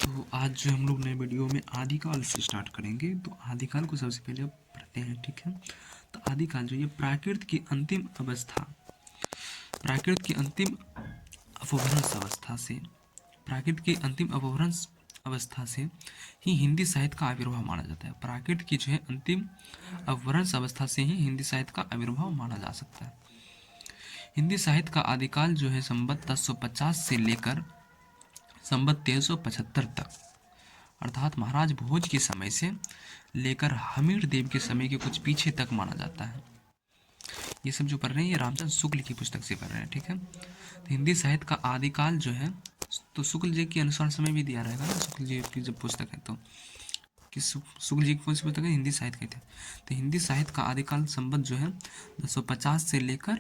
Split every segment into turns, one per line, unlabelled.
तो आज जो हम लोग नए वीडियो में आदिकाल से स्टार्ट करेंगे। तो आदिकाल को सबसे पहले पढ़ते हैं, ठीक है। तो आदिकाल जो ये प्राकृत की अंतिम अवस्था, प्राकृत की अंतिम अपभ्रंश अवस्था से, प्राकृत की अंतिम अपभ्रंश अवस्था से ही हिंदी साहित्य का आविर्भाव माना जाता है। प्राकृत की जो है अंतिम अपभ्रंश अवस्था से ही हिंदी साहित्य का आविर्भाव माना जा सकता है। हिंदी साहित्य का आदिकाल जो है संवत 1050 से लेकर संवत 1375 तक, अर्थात महाराज भोज के समय से लेकर हमीर देव के समय के कुछ पीछे तक माना जाता है। ये सब जो पढ़ रहे हैं ये रामचंद्र शुक्ल की पुस्तक से पढ़ रहे हैं, ठीक है। तो हिंदी साहित्य का आदिकाल जो है, तो शुक्ल जी के अनुसार समय भी दिया रहेगा ना, शुक्ल जी की जब पुस्तक है तो शुक्ल जी की कौन सी पुस्तक है? हिंदी साहित्य की थी। तो हिंदी साहित्य का आदिकाल संवत जो है 1050 से लेकर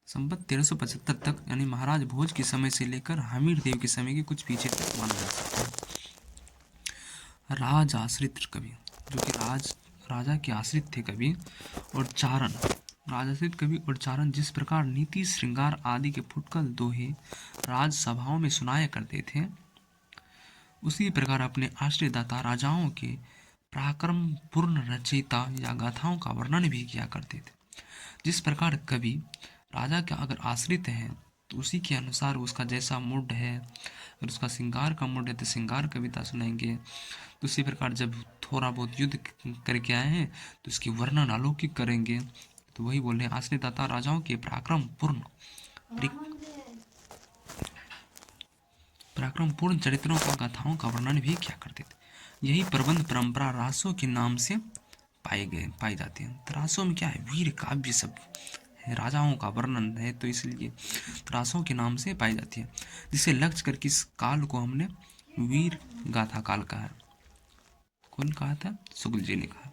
संवत 1375 तक, यानी महाराज भोज के समय से लेकर हमीर देव के समय के कुछ पीछे तक माना जा सकता है। राज आश्रित कवि, जो कि राजा के आश्रित थे कवि, और चारण, राजाश्रित कवि और चारण जिस प्रकार नीति श्रृंगार आदि के फुटकल दोहे राजसभाओं में सुनाया करते थे, उसी प्रकार अपने आश्रयदाता राजाओं के पराक्रम पूर्ण रचयिता या गाथाओं का वर्णन भी किया करते थे। जिस प्रकार कवि राजा के अगर आश्रित है तो उसी के अनुसार उसका जैसा मूड है, अगर उसका श्रृंगार का मूड है तो श्रृंगार कविता सुनाएंगे। तो उसी प्रकार जब थोड़ा बहुत युद्ध करके आए हैं तो उसकी वर्णन अलौकिक करेंगे। तो वही बोल रहे हैं, आश्रयदाता राजाओं के पराक्रम पूर्ण चरित्रों का गाथाओं का वर्णन भी किया करते थे। यही प्रबंध परंपरा रासों के नाम से पाई जाती है। तो रासों में क्या है? वीर काव्य सब है, राजाओं का वर्णन है, तो इसलिए रासों के नाम से पाई जाती है। जिसे लक्ष्य करके इस काल को हमने वीर गाथा काल कहा है। कौन कहा था? शुक्ल जी ने कहा।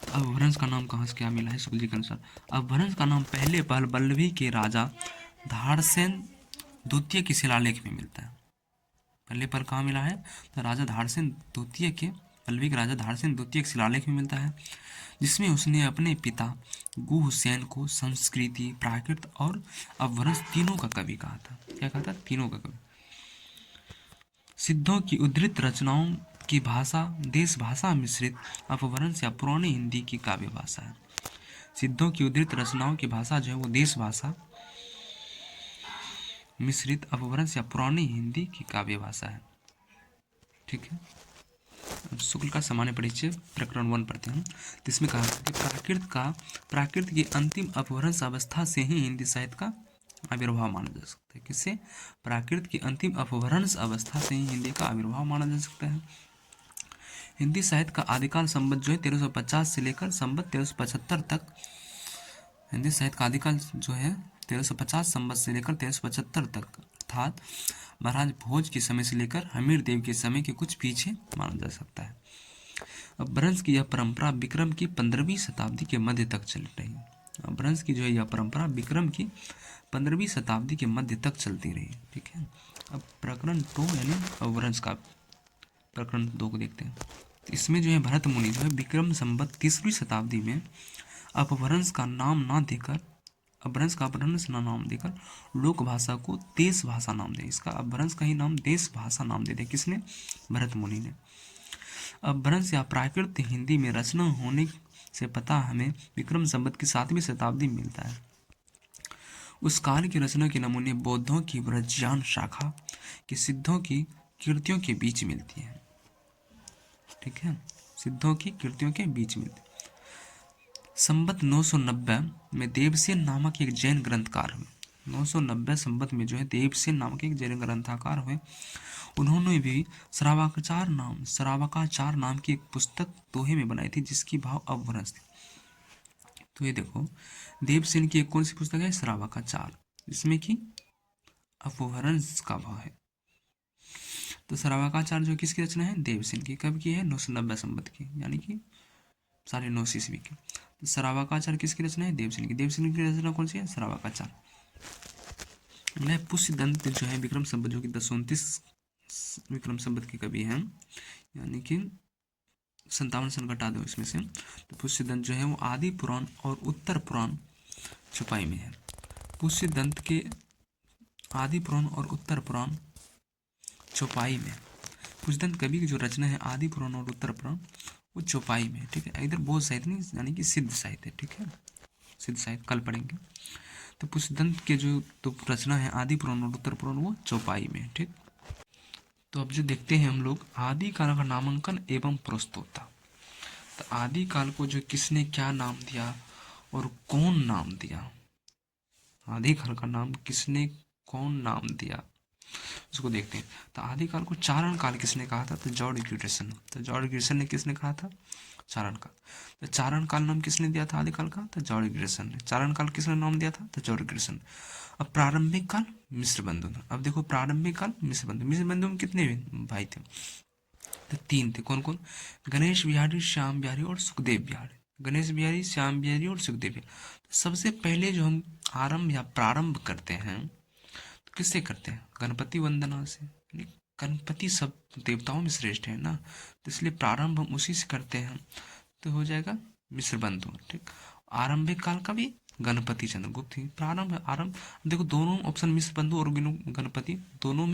अपभ्रंश का नाम कहाँ से क्या मिला है? शुक्ल जी के अनुसार अपभ्रंश का नाम पहले पहल बल्लभी के राजा धारसेन द्वितीय के शिलालेख में मिलता है। पहले पल कहाँ मिला है? तो राजा धारसेन द्वितीय के, पल्लवी के राजा धारसेन द्वितीय के शिलालेख में मिलता है, जिसमें उसने अपने पिता गु हुसैन को संस्कृति, प्राकृत और अपभ्रंश तीनों का कवि कहा था। क्या कहा था? तीनों का कवि। सिद्धों की उद्धृत रचनाओं की भाषा देश भाषा मिश्रित अपभ्रंश या पुरानी हिंदी की काव्य भाषा है। सिद्धों की उद्धृत रचनाओं की भाषा जो है वो देश भाषा मिश्रित अपभ्रंश या पुरानी हिंदी की काव्य भाषा है, ठीक है। शुक्ल का सामान्य परिचय प्रकरण 1 पढ़ते हैं। तो इसमें कहा कि प्राकृत की अंतिम अपभ्रंश अवस्था से ही हिंदी साहित्य का आविर्भाव माना जा सकता है। किससे? प्राकृत की अंतिम अपभ्रंश अवस्था से ही हिंदी का आविर्भाव माना जा सकता है। हिंदी साहित्य का आदिकाल संवत जो है 1350 से लेकर संवत 1375 तक, हिंदी साहित्य का आदिकाल जो है 1350 संवत से लेकर 1375 तक, अर्थात महाराज भोज के समय से लेकर हमीर देव के समय के कुछ पीछे माना जा सकता है। अपभ्रंश की यह परंपरा विक्रम की 15वीं शताब्दी के मध्य तक चल रही है। अपभ्रंश की जो है यह परंपरा विक्रम की 15वीं शताब्दी के मध्य तक चलती रही, ठीक है। अब प्रकरण 2 यानी अपभ्रंश का प्रकरण 2 को देखते हैं। इसमें जो है भरत मुनि जो है विक्रम संवत 30वीं शताब्दी में अपभ्रंश का नाम ना देकर, अपभ्रंश का अपभ्रंश नाम देकर लोक भाषा को देश भाषा नाम दे, इसका अपभ्रंश का ही नाम देश भाषा नाम दे दिया। किसने? भरत मुनि ने। अपभ्रंश या प्राकृत हिंदी में रचना होने से पता हमें विक्रम संवत की 7वीं शताब्दी में मिलता है। उस काल की रचना के नमूने बौद्धों की व्रजयान शाखा के सिद्धों की कृतियों के बीच मिलती है, ठीक है। सिद्धों की कृतियों के बीच मिलती है। संवत 990 में देवसेन नामक एक जैन ग्रंथकार हुए। 990 संवत में जो है देवसेन नामक एक जैन ग्रंथकार हुए। उन्होंने भी श्रावकाचार नाम की एक पुस्तक दोहे में बनाई थी, जिसकी भाव अपभ्रंश थी। तो ये देखो, देवसेन की एक कौन सी पुस्तक है? श्रावकाचार, जिसमें कि अपभ्रंश का भाव है। तो श्रावकाचार जो किसकी रचना है? देवसेन की। कब की है? 990 संवत की, यानी कि 950 ईस्वी की। तो श्रावकाचार किसकी रचना है? देवसेन की। देवसेन की रचना कौन सी है? श्रावकाचार। अगला पुष्यदंत जो है विक्रम संवत, जो कि 1029 विक्रम संवत के कवि हैं, यानी कि 57 सन घटा दो इसमें से। तो पुष्यदंत जो है वो आदि पुराण और उत्तर पुराण छुपाई में है। पुष्यदंत के आदि पुराण और उत्तर पुराण छुपाई में, पुष्पदंत कवि की जो रचना है आदि पुराण और उत्तर पुराण वो चौपाई में है, ठीक है। इधर बोध साहित्य नहीं, यानी कि सिद्ध साहित्य, ठीक है, सिद्ध साहित्य कल पढ़ेंगे। तो पुष्पदंत के जो तो रचना है आदि पुराण और उत्तर पुराण वो चौपाई में है, ठीक। तो अब जो देखते हैं हम लोग आदि काल का नामांकन एवं प्रस्तोता। तो आदि काल को जो किसने क्या नाम दिया और कौन नाम दिया, आदि काल का नाम किसने कौन नाम दिया उसको देखते हैं। तो आदिकाल को चारण काल किसने कहा था, तो जॉर्ज ग्यूटेसन। तो जॉर्ज ग्यूटेसन ने किसने कहा था, चारण काल। तो चारण काल नाम किसने दिया था आदिकाल का, तो जॉर्ज ग्यूटेसन ने। चारण काल किसने नाम दिया था, तो जॉर्ज ग्यूटेसन। अब प्रारंभिक काल मिश्र बंधु। अब देखो प्रारंभिक काल मिश्र बंधु, मिश्र बंधु में कितने भाई थे, तो 3 थे। कौन कौन, गणेश बिहारी, श्याम बिहारी और सुखदेव बिहारी। गणेश बिहारी, श्याम बिहारी और सुखदेव बिहारी। तो सबसे पहले जो हम आरंभ या प्रारंभ करते हैं तो किससे करते हैं, गणपति वंदना से। गणपति सब देवताओं में श्रेष्ठ है ना, तो इसलिए प्रारंभ हम उसी से करते हैं, तो हो जाएगा मिश्र बंधु, ठीक। आरंभिक काल का भी गणपति चंद्रगुप्त ही प्रारंभ आरंभ। देखो दोनों ऑप्शन मिश्र बंधु और गणपति दोनों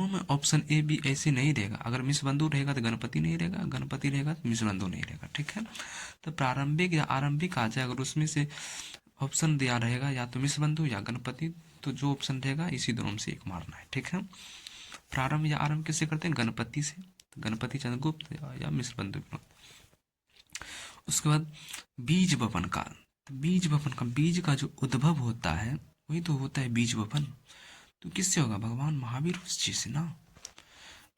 में ऑप्शन ए बी ऐसे नहीं रहेगा। अगर मिश्र बंधु रहेगा तो गणपति नहीं रहेगा, गणपति रहेगा तो मिश्र बंधु नहीं रहेगा, ठीक है। तो प्रारंभिक या आरंभिक आ जाए, अगर उसमें से ऑप्शन दिया रहेगा या तो मिश्र बंधु या गणपति, तो जो ऑप्शन रहेगा इसी दोनों में से एक मारना है, ठीक है। प्रारंभ या आरंभ किससे करते हैं, गणपति से। तो गणपति चंद्रगुप्त या मिश्र बंधु। उसके बाद बीज वपन काल। तो बीज वपन का, बीज का जो उद्भव होता है वही तो होता है बीज वपन। तो किससे होगा, भगवान महावीर जी से ना।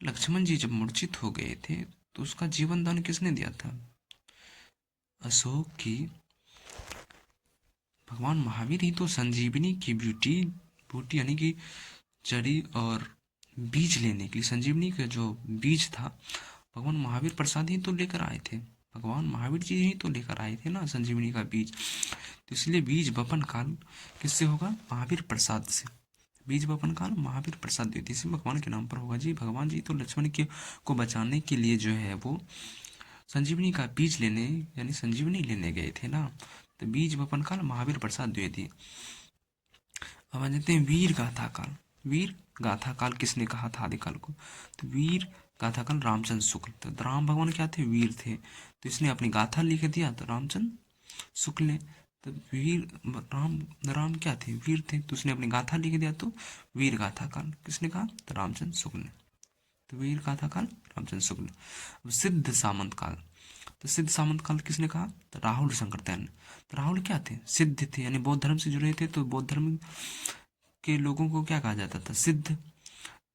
लक्ष्मण जी जब मूर्छित हो गए थे तो उसका जीवन दान किसने दिया था, अशोक की भगवान महावीर ही तो संजीवनी की बूटी यानी कि जड़ी और बीज लेने के लिए, संजीवनी का जो बीज था भगवान महावीर प्रसाद ही तो लेकर आए थे। भगवान महावीर जी ही तो लेकर आए थे ना संजीवनी का बीज। तो इसलिए बीज वपन काल किससे होगा, महावीर प्रसाद से। बीज वपन काल महावीर प्रसाद द्वितीय से भगवान के नाम पर होगा जी। भगवान जी तो लक्ष्मण के को बचाने के लिए जो है वो संजीवनी का बीज लेने यानी संजीवनी लेने गए थे ना। तो बीज वपन काल महावीर प्रसाद द्वितीय। अब आ जाते हैं वीर गाथा काल। वीर गाथा काल किसने कहा था आदिकाल को, तो वीर गाथा काल रामचंद्र शुक्ल। तो राम भगवान क्या थे, वीर थे, तो इसने अपनी गाथा लिख दिया तो रामचंद्र शुक्ल ने। तो वीर राम क्या थे, वीर थे, तो उसने अपनी गाथा लिख दिया तो वीर गाथा काल किसने कहा, तो रामचंद्र शुक्ल ने। तो वीर गाथा काल रामचंद्र शुक्ल। अब सिद्ध सामंत काल। तो सिद्ध सामंत काल किसने कहा, तो राहुल शंकरतैन। तो राहुल क्या थे, सिद्ध थे, यानी बौद्ध धर्म से जुड़े थे, तो बौद्ध धर्म के लोगों को क्या कहा जाता था, सिद्ध।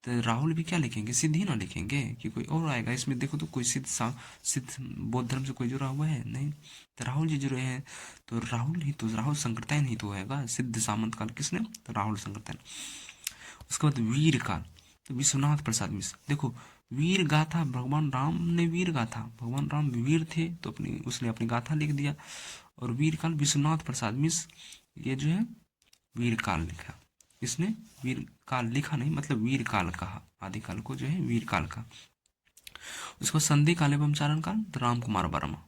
तो राहुल भी क्या लिखेंगे, सिद्ध ही ना लिखेंगे कि कोई और आएगा इसमें। देखो तो कोई सिद्ध बौद्ध धर्म से कोई जुड़ा हुआ है नहीं, तो राहुल जी जुड़े हैं, तो राहुल ही तो, राहुल शंकरतैन ही तो होगा। सिद्ध सामंत काल किसने, तो राहुल शंकरतैन। उसके बाद वीर काल, तो विश्वनाथ प्रसाद मिश्र। देखो वीर गाथा, भगवान राम ने वीर गाथा, भगवान राम वीर थे तो उसने अपनी गाथा लिख दिया। और वीर काल विश्वनाथ प्रसाद मिश्र, ये जो है वीर काल लिखा। इसने वीर काल लिखा नहीं, मतलब वीर काल कहा, आदिकाल को जो है वीर काल का। उसको संधि काल एवं चारण काल, तो राम कुमार वर्मा।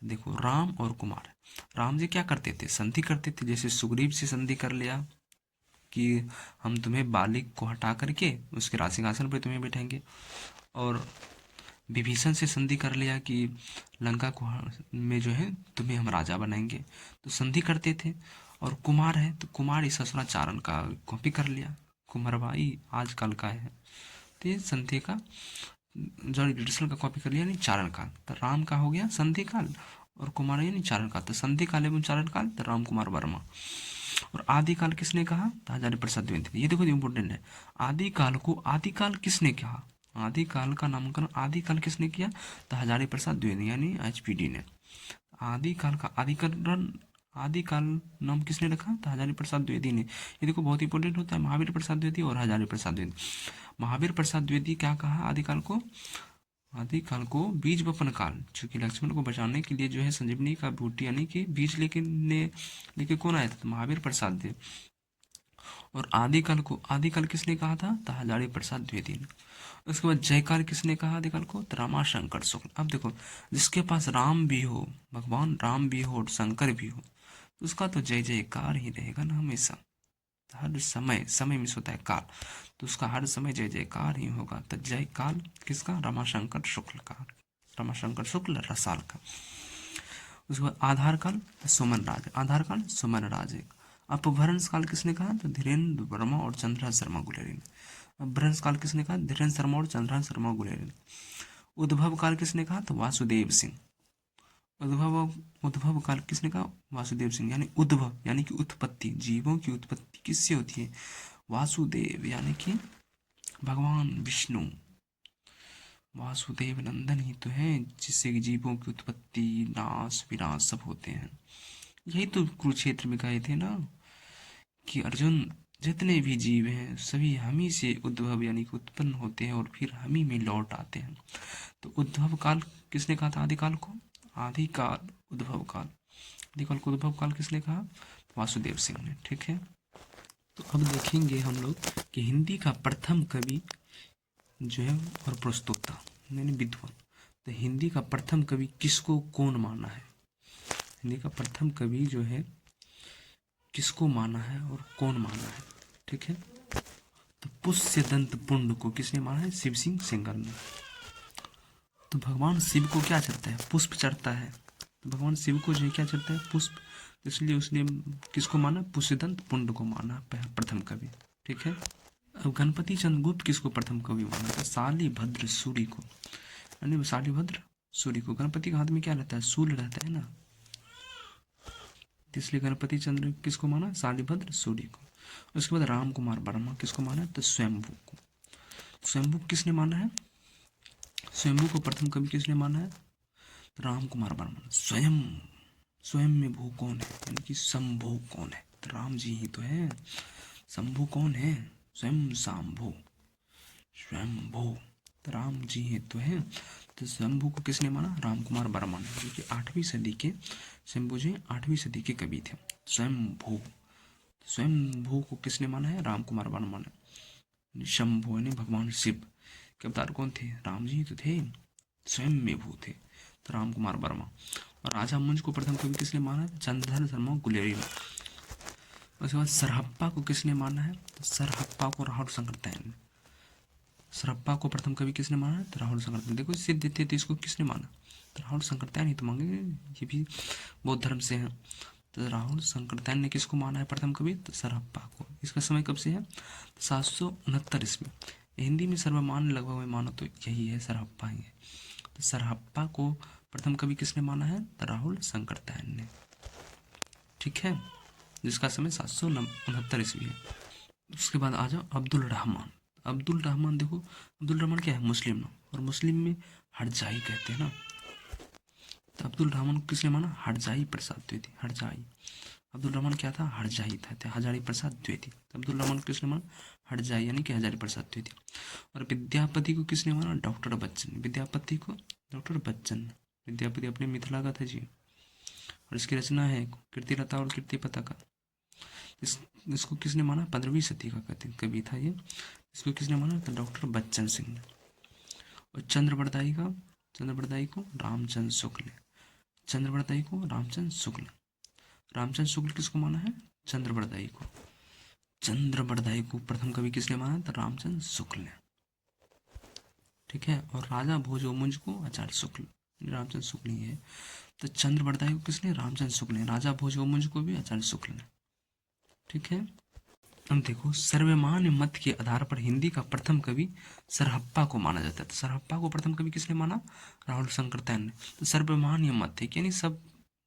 देखो राम और कुमार, राम जी क्या करते थे, संधि करते थे। जैसे सुग्रीव से संधि कर लिया कि हम तुम्हें बालिक को हटा करके उसके राजसिंहासन पर तुम्हें बैठाएंगे, और विभीषण से संधि कर लिया कि लंका को में जो है तुम्हें हम राजा बनाएंगे, तो संधि करते थे। और कुमार है तो कुमार इस चारण का कॉपी कर लिया, कुमारबाई आजकल का है, तो ये संधि का जॉर्ज ग्रिटसन का कॉपी कर लिया, नहीं चारण काल। तो राम का हो गया संधि काल और कुमार यानी चारण काल। तो संधि काल एवं चारण काल, तो राम कुमार वर्मा। और आदिकाल किसने कहा, तो हजारी प्रसाद द्विवेदी। ये देखो इंपॉर्टेंट है, आदिकाल को आदिकाल किसने कहा, आदिकाल का नामकरण आदिकाल किसने किया, तो हजारी प्रसाद द्विवेदी यानी एचपीडी ने। आदिकाल का आदिकाल नाम किसने रखा, तो हजारी प्रसाद द्विवेदी ने। ये देखो बहुत इंपॉर्टेंट होता है, महावीर प्रसाद द्विवेदी और हजारी प्रसाद द्विवेदी। महावीर प्रसाद द्विवेदी क्या कहा आदिकाल को, आदिकाल को बीज वपन काल, चूंकि लक्ष्मण को बचाने के लिए जो है संजीवनी का बूटी यानी कि बीज लेके कौन आया था, तो महावीर प्रसाद देव। और आदिकाल किसने कहा था, तो हजारी प्रसाद द्विवेदी ने। उसके बाद जयकाल किसने कहा आदिकाल को, तो रामाशंकर शुक्ल। अब देखो जिसके पास राम भी हो, भगवान राम भी हो और शंकर भी हो, तो उसका तो जय जयकार ही रहेगा ना हमेशा। हर समय, समय मिस होता है काल, तो उसका हर समय जय जयकार ही होगा। तो जय काल किसका? रमाशंकर शुक्ल का, रमाशंकर शुक्ल रसाल का। उसके बाद आधार काल सुमन राज, आधार काल सुमन राज। अपभ्रंश काल किसने कहा? तो धीरेन्द्र वर्मा और चंद्रा शर्मा गुलेरी ने। अपभ्रंश काल किसने कहा? धीरेन्द्र शर्मा और चंद्रा शर्मा गुलेरी ने। उद्भव काल किसने कहा? तो वासुदेव सिंह। उद्भव, उद्भव काल किसने कहा? वासुदेव सिंह। यानी उद्भव यानी कि उत्पत्ति, जीवों की उत्पत्ति किससे होती है? वासुदेव यानी कि भगवान विष्णु, वासुदेव नंदन ही तो है जिससे कि जीवों की उत्पत्ति, नाश, विनाश सब होते हैं। यही तो कुरुक्षेत्र में कहे थे ना कि अर्जुन, जितने भी जीव हैं सभी हम ही से उद्भव यानी कि उत्पन्न होते हैं और फिर हम ही में लौट आते हैं। तो उद्भव काल किसने कहा था? आदिकाल को, आदिकाल उद्भव काल, आदिकाल को उद्भव काल किसने कहा? वासुदेव सिंह ने। ठीक है, तो अब देखेंगे हम लोग कि हिंदी का प्रथम कवि जो है और प्रस्तोता यानी विद्वान। तो हिंदी का प्रथम कवि किसको कौन माना है? हिंदी का प्रथम कवि जो है किसको माना है और कौन माना है? ठीक है, तो पुष्य दंत पुंड को किसने माना है? शिव सिंह सेंगर ने। तो भगवान शिव को क्या चढ़ता है? पुष्प चढ़ता है। तो भगवान शिव को जो है क्या चढ़ता है? पुष्प, इसलिए उसने किसको माना? पुष्यदंत पुंड को माना प्रथम कवि। ठीक है, अब गणपति चंद्रगुप्त किसको प्रथम कवि माना था? शालिभद्र सूरी को, यानी शालिभद्र सूरी को। गणपति के हाथ में क्या रहता है? शूल रहता है ना, इसलिए गणपति चंद्र किसको माना? शालिभद्र सूरी को। उसके बाद राम कुमार वर्मा किसको माना? तो स्वयंभू को। स्वयंभू किसने माना है? स्वयंभू को प्रथम कवि किसने माना है? तो राम कुमार वर्मा। स्वयं, स्वयं में भू कौन है? यानी कि शंभू कौन है? तो राम जी ही तो है। शंभू कौन है? स्वयं शाम्भू, स्वयंभू, तो राम जी ही तो है। तो शंभू को किसने माना? राम कुमार वर्मा ने, जो कि 8वीं सदी के, शंभू जी 8वीं सदी के कवि थे। स्वयंभू, स्वयंभू को किसने माना है? राम कुमार वर्मा ने। शंभू यानी भगवान शिव के अवतार कौन थे? राम जी तो थे, स्वयं में भू थे, तो राम कुमार वर्मा। और राजा मंच को प्रथम कवि किसने माना है? चंद्रधर शर्मा गुलेरी ने। उसके बाद सरहप्पा को किसने माना है? तो सरहप्पा को राहुल शंकरतैन ने। सरहप्पा को प्रथम कवि किसने माना है? तो राहुल शंकरतैन। देखो सिद्ध थे तो इसको किसने माना? तो राहुल शंकरतैन ही तो मांगे, ये भी बौद्ध धर्म से हैं। तो राहुल शंकरतैन ने किसको माना है प्रथम कवि? तो सरहप्पा को। इसका समय कब से है? 769 ईस्वी। हिंदी में सर्वमान्य लगभग में मानो तो यही है, सरहप्पा ही है। तो सरहप्पा को प्रथम कवि किसने माना है? तो राहुल शंकरतैन ने। ठीक है, जिसका समय 769 ईस्वी है। उसके बाद आ जाओ अब्दुल रहमान। अब्दुल रहमान, देखो अब्दुल रहमान क्या है? मुस्लिम नाम, और मुस्लिम में हरजाई कहते हैं ना। तो अब्दुल रहमान को किसने माना? हरजाई प्रसाद द्विवेदी, हरजाई। अब्दुल रहमान क्या था? हरजाई था, हजारी प्रसाद द्विवेदी। तो अब्दुल रहमान को किसने माना? हरजाई यानी कि हजारी प्रसाद द्विवेदी। और विद्यापति को किसने माना? डॉक्टर बच्चन। विद्यापति को डॉक्टर बच्चन, विद्यापति अपने मिथिला का था जी। और इसकी रचना है कीर्तिलता और कीर्ति पताका। इसको किसने माना? 15वीं सदी का कवि था ये। इसको किसने माना? तो डॉक्टर बच्चन सिंह ने। और चंद्रवरदाई को रामचंद्र शुक्ल ने। चंद्रवरदाई को रामचंद्र शुक्ल। रामचंद्र शुक्ल किसको माना है? चंद्रवरदाई को। चंद्रवरदाई को प्रथम कवि किसने माना? तो रामचंद्र शुक्ल ने। ठीक है, और राजा भोजोमुंज को आचार्य शुक्ल, रामचंद्र शुक्ल ही है। तो चंद्रवरदाई को किसने? रामचंद्र शुक्ल ने। राजा भोजोमुंज को भी आचार्य शुक्ल ने। ठीक है, अब देखो सर्वमान्य मत के आधार पर हिंदी का प्रथम कवि सरहप्पा को माना जाता है। तो सरहप्पा को प्रथम कवि किसने माना? राहुल शंकरतैन ने। तो सर्वमान्य मत है, यानी सब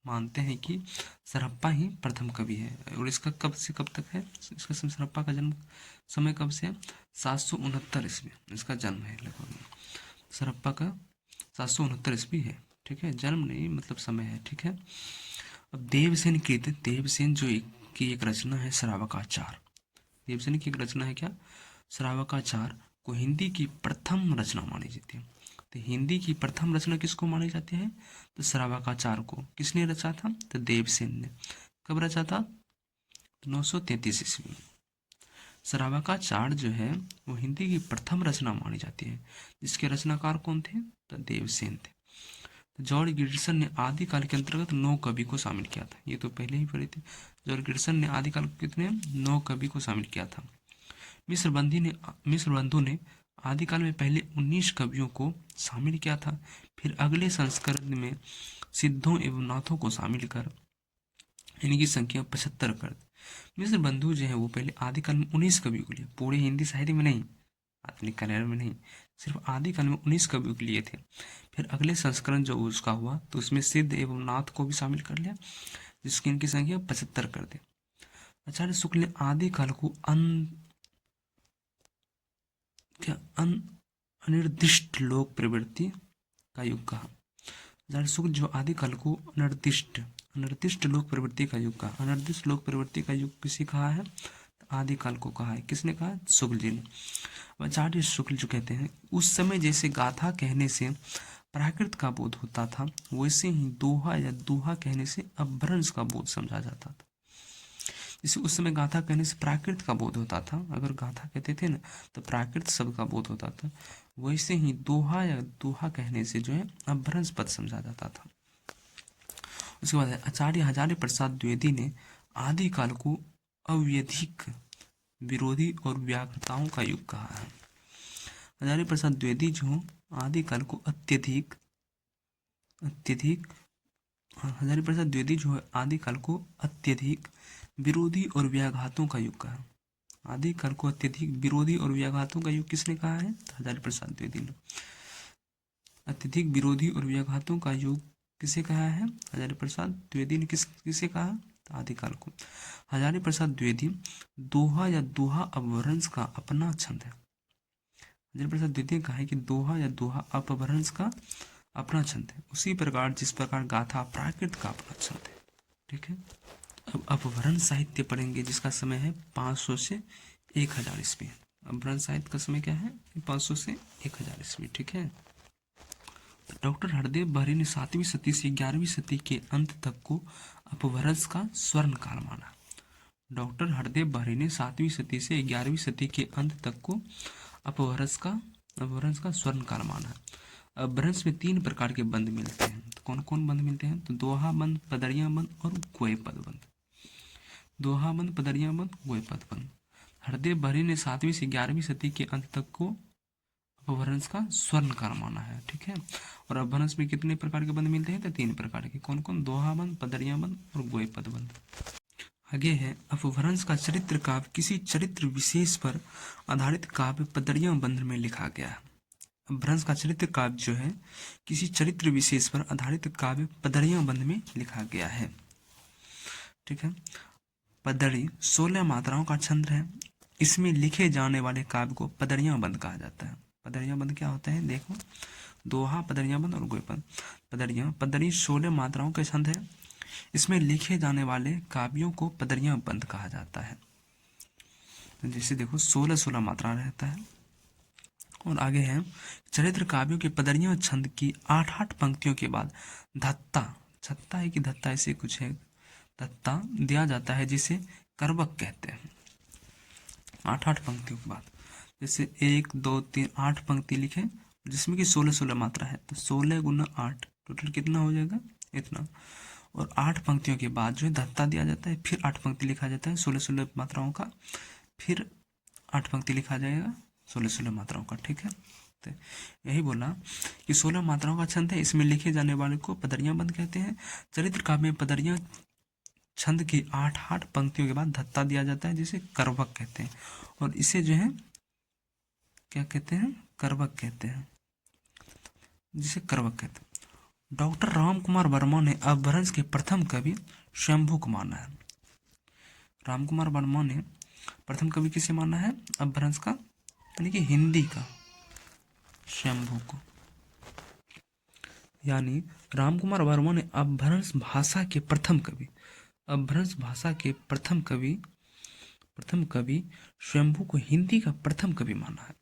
मानते हैं कि सरहप्पा ही प्रथम कवि है। और इसका कब से कब तक है? इसका सरहप्पा का जन्म समय कब से है? 769 ईस्वी इसका जन्म है लगभग। सरहप्पा का 769 ईस्वी है। ठीक है, जन्म नहीं मतलब समय है। ठीक है, अब देवसेन कृत, देवसेन जो की एक रचना है श्रावकाचार। देवसेन की एक रचना है क्या? श्रावकाचार को हिंदी की प्रथम रचना मानी जाती है। तो हिंदी की प्रथम रचना किसको मानी जाती है? तो श्रावकाचार को। किसने रचा था? तो देवसेन ने। कब रचा था? 933 ईस्वी। श्रावकाचार जो है वो हिंदी की प्रथम रचना मानी जाती है, जिसके रचनाकार कौन थे? तो देवसेन थे। जॉर्ज गिब्सन ने आदिकाल के अंतर्गत 9 कवि को शामिल किया था। ये तो पहले ही पढ़े थे। जॉर्ज गिब्सन ने आदिकाल के कितने 9 कवि को शामिल किया था। मिस्र बंधु ने आदिकाल में पहले 19 कवियों को शामिल किया था। फिर अगले संस्करण में सिद्धों एवं नाथों को शामिल कर इनकी संख्या 75 कर दी। मिस्र बंधु जो है वो पहले आदिकाल में 19 कवियों को लिए, पूरे हिंदी साहित्य में नहीं, आधुनिक काल में नहीं, सिर्फ आदिकाल में 19 कवियों के लिए थे। फिर अगले संस्करण जो उसका हुआ तो उसमें सिद्ध एवं नाथ को भी शामिल कर लिया, जिसकी इनकी संख्या 75 कर दी। आचार्य शुक्ल ने आदिकाल को अनिर्दिष्ट लोक प्रवृत्ति का युग कहा। आचार्य शुक्ल जो आदिकाल को अनिर्दिष्ट लोक प्रवृत्ति का युग कहा। अनिर्दिष्ट लोक प्रवृत्ति का युग किसी कहा है? आदिकाल को कहा है। किसने कहा? शुक्ल जी ने। आचार्य शुक्ल जो कहते हैं, उस समय जैसे गाथा कहने से प्राकृत का बोध होता था, वैसे ही दोहा या दोहा कहने से अपभ्रंश का बोध समझा जाता था। जैसे उस समय गाथा कहने से प्राकृत का बोध होता था, अगर गाथा कहते थे ना तो प्राकृत शब्द का बोध होता था, वैसे ही दोहा या दोहा कहने से जो है अपभ्रंश पद समझा जाता था। उसके बाद आचार्य हजारी प्रसाद द्विवेदी ने आदिकाल को अव्यधिक विरोधी और व्याघ्रताओं का युग कहा है। हजारी प्रसाद द्विवेदी जो आदिकाल को अत्यधिक हजारी प्रसाद द्विवेदी जो है आदिकाल को अत्यधिक विरोधी और व्याघातों का युग कहा। आदिकाल को अत्यधिक विरोधी और व्याघातों का युग किसने कहा है? हजारी प्रसाद द्विवेदी ने। अत्यधिक विरोधी और व्याघातों का युग किसे कहा है? हजारी प्रसाद द्विवेदी ने किसे कहा? आदिकाल को। हजारी प्रसाद द्विवेदी दोहा या दोहा अपभ्रंश का अपना छंद है। हजारी प्रसाद द्विवेदी ने कहा है कि दोहा या दोहा अपभ्रंश का अपना छंद है, उसी प्रकार जिस प्रकार गाथा प्राकृत का अपना छंद है। ठीक है, अब अपभ्रंश साहित्य पढ़ेंगे जिसका समय है 500 से 1000 ईस्वी। अपभ्रंश साहित्य का समय क्या है? 500 से 1000 ईस्वी। ठीक है, डॉक्टर हरदेव बहरी ने 7वीं सदी से 11वीं सदी के अंत तक को अपभ्रंश का स्वर्ण काल माना। डॉक्टर हरदेव बहरी ने 7वीं सदी से 11वीं सदी के अंत तक को अपभ्रंश का स्वर्ण काल माना। अपभ्रंश में 3 प्रकार के बंद मिलते हैं। तो कौन कौन बंद मिलते हैं? तो दोहा बंद, पदरिया बंद और गोए पद बंद। दोहा बंद, पदरिया बंद, गोए पद बंद। हरदेव बहरी ने 7वीं से 11वीं सदी के अंत तक को अपभ्रंश का स्वर्ण काल माना है। ठीक है, और अपभ्रंश में कितने प्रकार के बंद मिलते हैं? तो 3 प्रकार के। कौन कौन? दोहा बंद, पदरिया बंद और गोए पद बंद। आगे है अपभ्रंश का चरित्र काव्य किसी चरित्र विशेष पर आधारित काव्य पदरिया बंद में लिखा गया है। अपभ्रंश का चरित्र काव्य जो है किसी चरित्र विशेष पर आधारित काव्य पदरिया बंद में लिखा गया है। ठीक है, पदरी 16 मात्राओं का छंद है। इसमें लिखे जाने वाले काव्य को पदरिया बंद कहा जाता है। पदरिया बंद क्या होता है? देखो, दोहा, पदरिया बंद और गोएपद। पदरी 16 मात्राओं का छंद है। इसमें लिखे जाने वाले काव्यों को पदरिया बंद कहा जाता है। तो जैसे देखो 16 मात्रा रहता है। और आगे है चरित्र काव्यों के पदरिया छंद की 8 पंक्तियों के बाद छत्ता है कि धत्ता ऐसे कुछ है, धत्ता दिया जाता है जिसे करवक कहते हैं। 8 पंक्तियों के बाद, जैसे 1 2 3 8 पंक्ति लिखे जिसमें कि 16 मात्रा है, तो 16 गुना 8 टोटल कितना हो जाएगा? इतना। और 8 पंक्तियों के बाद जो है धत्ता दिया जाता है, फिर 8 पंक्ति लिखा जाता है 16 मात्राओं का, फिर 8 पंक्ति लिखा जाएगा 16 मात्राओं का। ठीक है, तो यही बोला कि 16 मात्राओं का छंद है। इसमें लिखे जाने वाले को पदरिया बंद कहते हैं। चरित्र काव्य में पदरिया छंद की 8 पंक्तियों के बाद धत्ता दिया जाता है जिसे करवक कहते हैं, और इसे जो है क्या कहते हैं? करवक कहते हैं, जिसे करवक कहते हैं। डॉक्टर राम कुमार वर्मा ने अपभ्रंश के प्रथम कवि शंभू को माना है। राम कुमार वर्मा ने प्रथम कवि किसे माना है? अपभ्रंश का, यानी कि हिंदी का, शंभू को। यानी राम कुमार वर्मा ने अपभ्रंश भाषा के प्रथम कवि शंभू को हिंदी का प्रथम कवि माना है।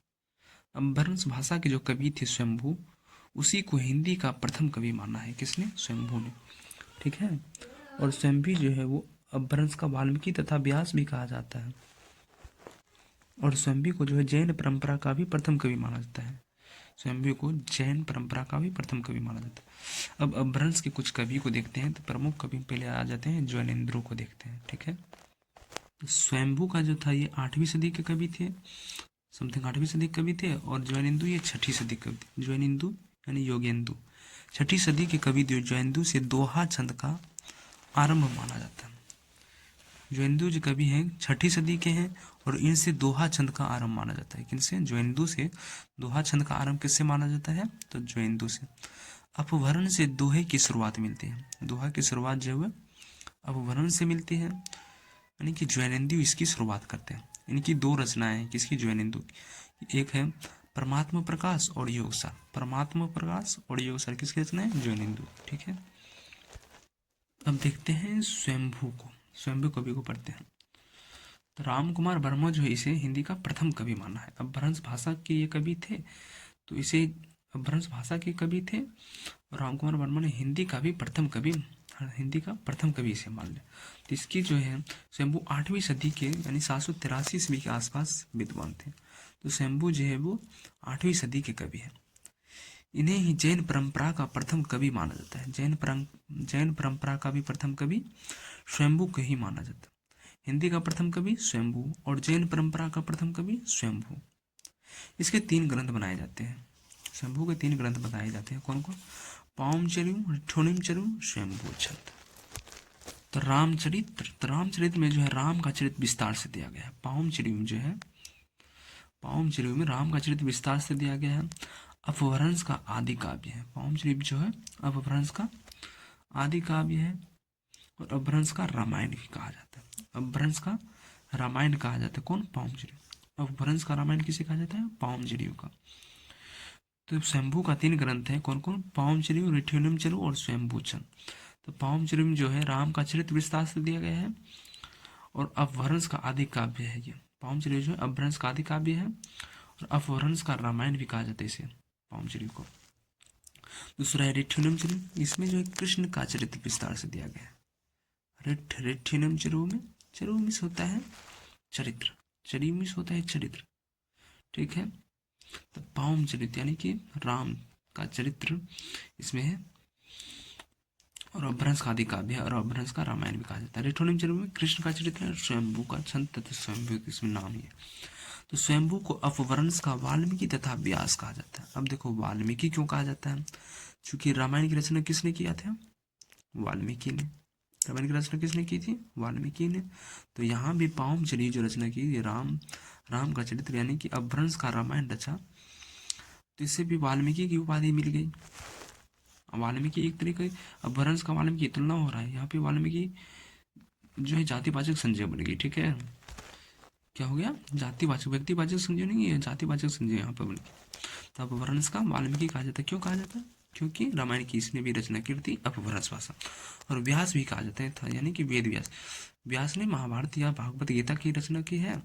अपभ्रंश भाषा के जो कवि थे शंभू, उसी को हिंदी का प्रथम कवि माना है। किसने? शंभू ने। ठीक है, और शंभू जो है वो अपभ्रंश का वाल्मीकि तथा व्यास भी कहा जाता है। और शंभू को जो है जैन परंपरा का भी प्रथम कवि माना जाता है। स्वयंभू को जैन परंपरा का भी प्रथम कवि माना जाता है। अब अपभ्रंश के कुछ कवि को देखते हैं। तो प्रमुख कवि पहले आ जाते हैं, ज्वैनेंद्रो को देखते हैं। ठीक है, तो स्वयंभू का जो था ये 8वीं सदी के कवि थे, समथिंग 8वीं सदी के कवि थे। और ज्वैनेंदु ये 6ठी सदी के कवि थे। ज्वैनेंदु यानी योगेंदु 6ठी सदी के कवि ज्वैनेंदु से दोहा छंद का आरंभ माना जाता है। ज्वैनेंदु जो कवि हैं 6ठी सदी के हैं और इनसे दोहा छंद का आरंभ माना जाता है। किनसे? ज्वैनेंदु से दोहा छंद का आरंभ किससे माना जाता है? तो ज्वैनेंदु से। अपभ्रंश से दोहे की शुरुआत मिलती है। दोहा की शुरुआत जो है अपभ्रंश से मिलती है, यानी कि ज्वैनेंदु इसकी शुरुआत करते हैं। इनकी 2 रचनाएं हैं किसकी? ज्वैनेंदु की। एक है परमात्मा प्रकाश और योगसार। परमात्मा प्रकाश और योगसार किसकी रचना है? ज्वैनेंदु। ठीक है, अब देखते हैं स्वयंभू को। स्वयंभू कवि को पढ़ते हैं। तो राम कुमार वर्मा जो है इसे हिंदी का प्रथम कवि माना है। अपभ्रंश भाषा के ये कवि थे, तो इसे अपभ्रंश भाषा के कवि थे। राम कुमार वर्मा ने हिंदी का भी प्रथम कवि, हिंदी का प्रथम कवि इसे मान लिया। तो इसकी जो है स्वयंभू 8वीं सदी के यानी 783 ईस्वी के आसपास विद्वान थे। तो स्वयंभू जो है वो 8वीं सदी के कवि है। इन्हें ही जैन परंपरा का प्रथम कवि माना जाता है। जैन परंपरा का भी प्रथम कवि स्वयंभू को ही माना जाता है। हिंदी का प्रथम कवि स्वयंभू और जैन परंपरा का प्रथम कवि स्वयंभू। इसके 3 ग्रंथ बनाए जाते हैं। स्वयंभू के 3 ग्रंथ बताए जाते हैं। कौन कौन? पावमचरियम, रिठोनिमचरियम, स्वयंभू छंद। तो रामचरित में जो है राम का चरित्र विस्तार से दिया गया है। पावमचरियम जो है, पावमचरियम में राम का चरित्र विस्तार से दिया गया है। अपभ्रंश का आदि काव्य है। पावमचरित जो है अपभ्रंश का आदि काव्य है और अपभ्रंश का रामायण भी कहा जाता है। अपभ्रंश का रामायण कहा जाता है। कौन? पावमचरित। अपभ्रंश का रामायण किसे कहा जाता है? पावमचरित का। तो स्वयंभू का 3 ग्रंथ है। कौन कौन? पावमचरित, रिठोनिमचरित और स्वयंभू छंद। तो पावमचरित जो है राम का चरित्र विस्तार से दिया गया है और अपभ्रंश का आदि काव्य है। ये पावमचरित जो है अपभ्रंश का आदि काव्य है और अपभ्रंश का रामायण भी कहा जाता है इसे, पावमचरित को। दूसरा है रिठोनिमचरित। इसमें जो है कृष्ण का चरित्र विस्तार से दिया गया है। रिठोनिमचरित में चरु मिस होता है चरित्र, चरी मिस होता है चरित्र। ठीक है, तो पावमचरित यानी कि राम का चरित्र इसमें है और अपभ्रंश का आदि काव्य है और अपभ्रंश का रामायण भी कहा जाता है। रिठोनिमचरित में कृष्ण का चरित्र है, स्वयंभू का छंद तथा स्वयंभू इसमें नाम ही है। तो स्वयंभू को अपभ्रंश का वाल्मीकि तथा व्यास कहा जाता है। अब देखो वाल्मीकि क्यों कहा जाता है? क्योंकि रामायण की रचना किसने किया था? वाल्मीकि ने। रामायण की रचना किसने की थी? वाल्मीकि ने। तो यहाँ भी पावमचरित जो रचना की ये राम का चरित्र यानी कि अपभ्रंश का रामायण रचा, तो इससे भी वाल्मीकि की उपाधि मिल गई। वाल्मीकि एक तरीके अपभ्रंश का वाल्मीकि तुलना हो रहा है। यहाँ पे वाल्मीकि जो है जातिवाचक संज्ञा बन गई। ठीक है, क्या हो गया? जातिवाचक, व्यक्तिवाचक संज्ञा नहीं है, जातिवाचक संज्ञा यहाँ पर बन गई। तो अपभ्रंश का वाल्मीकि कहा जाता है। क्यों कहा जाता है? क्योंकि रामायण की इसने भी रचना की थी अपभ्रंश भाषा। और व्यास भी कहा जाता है यानी कि वेद व्यास। व्यास ने महाभारत या भागवत गीता की रचना की है।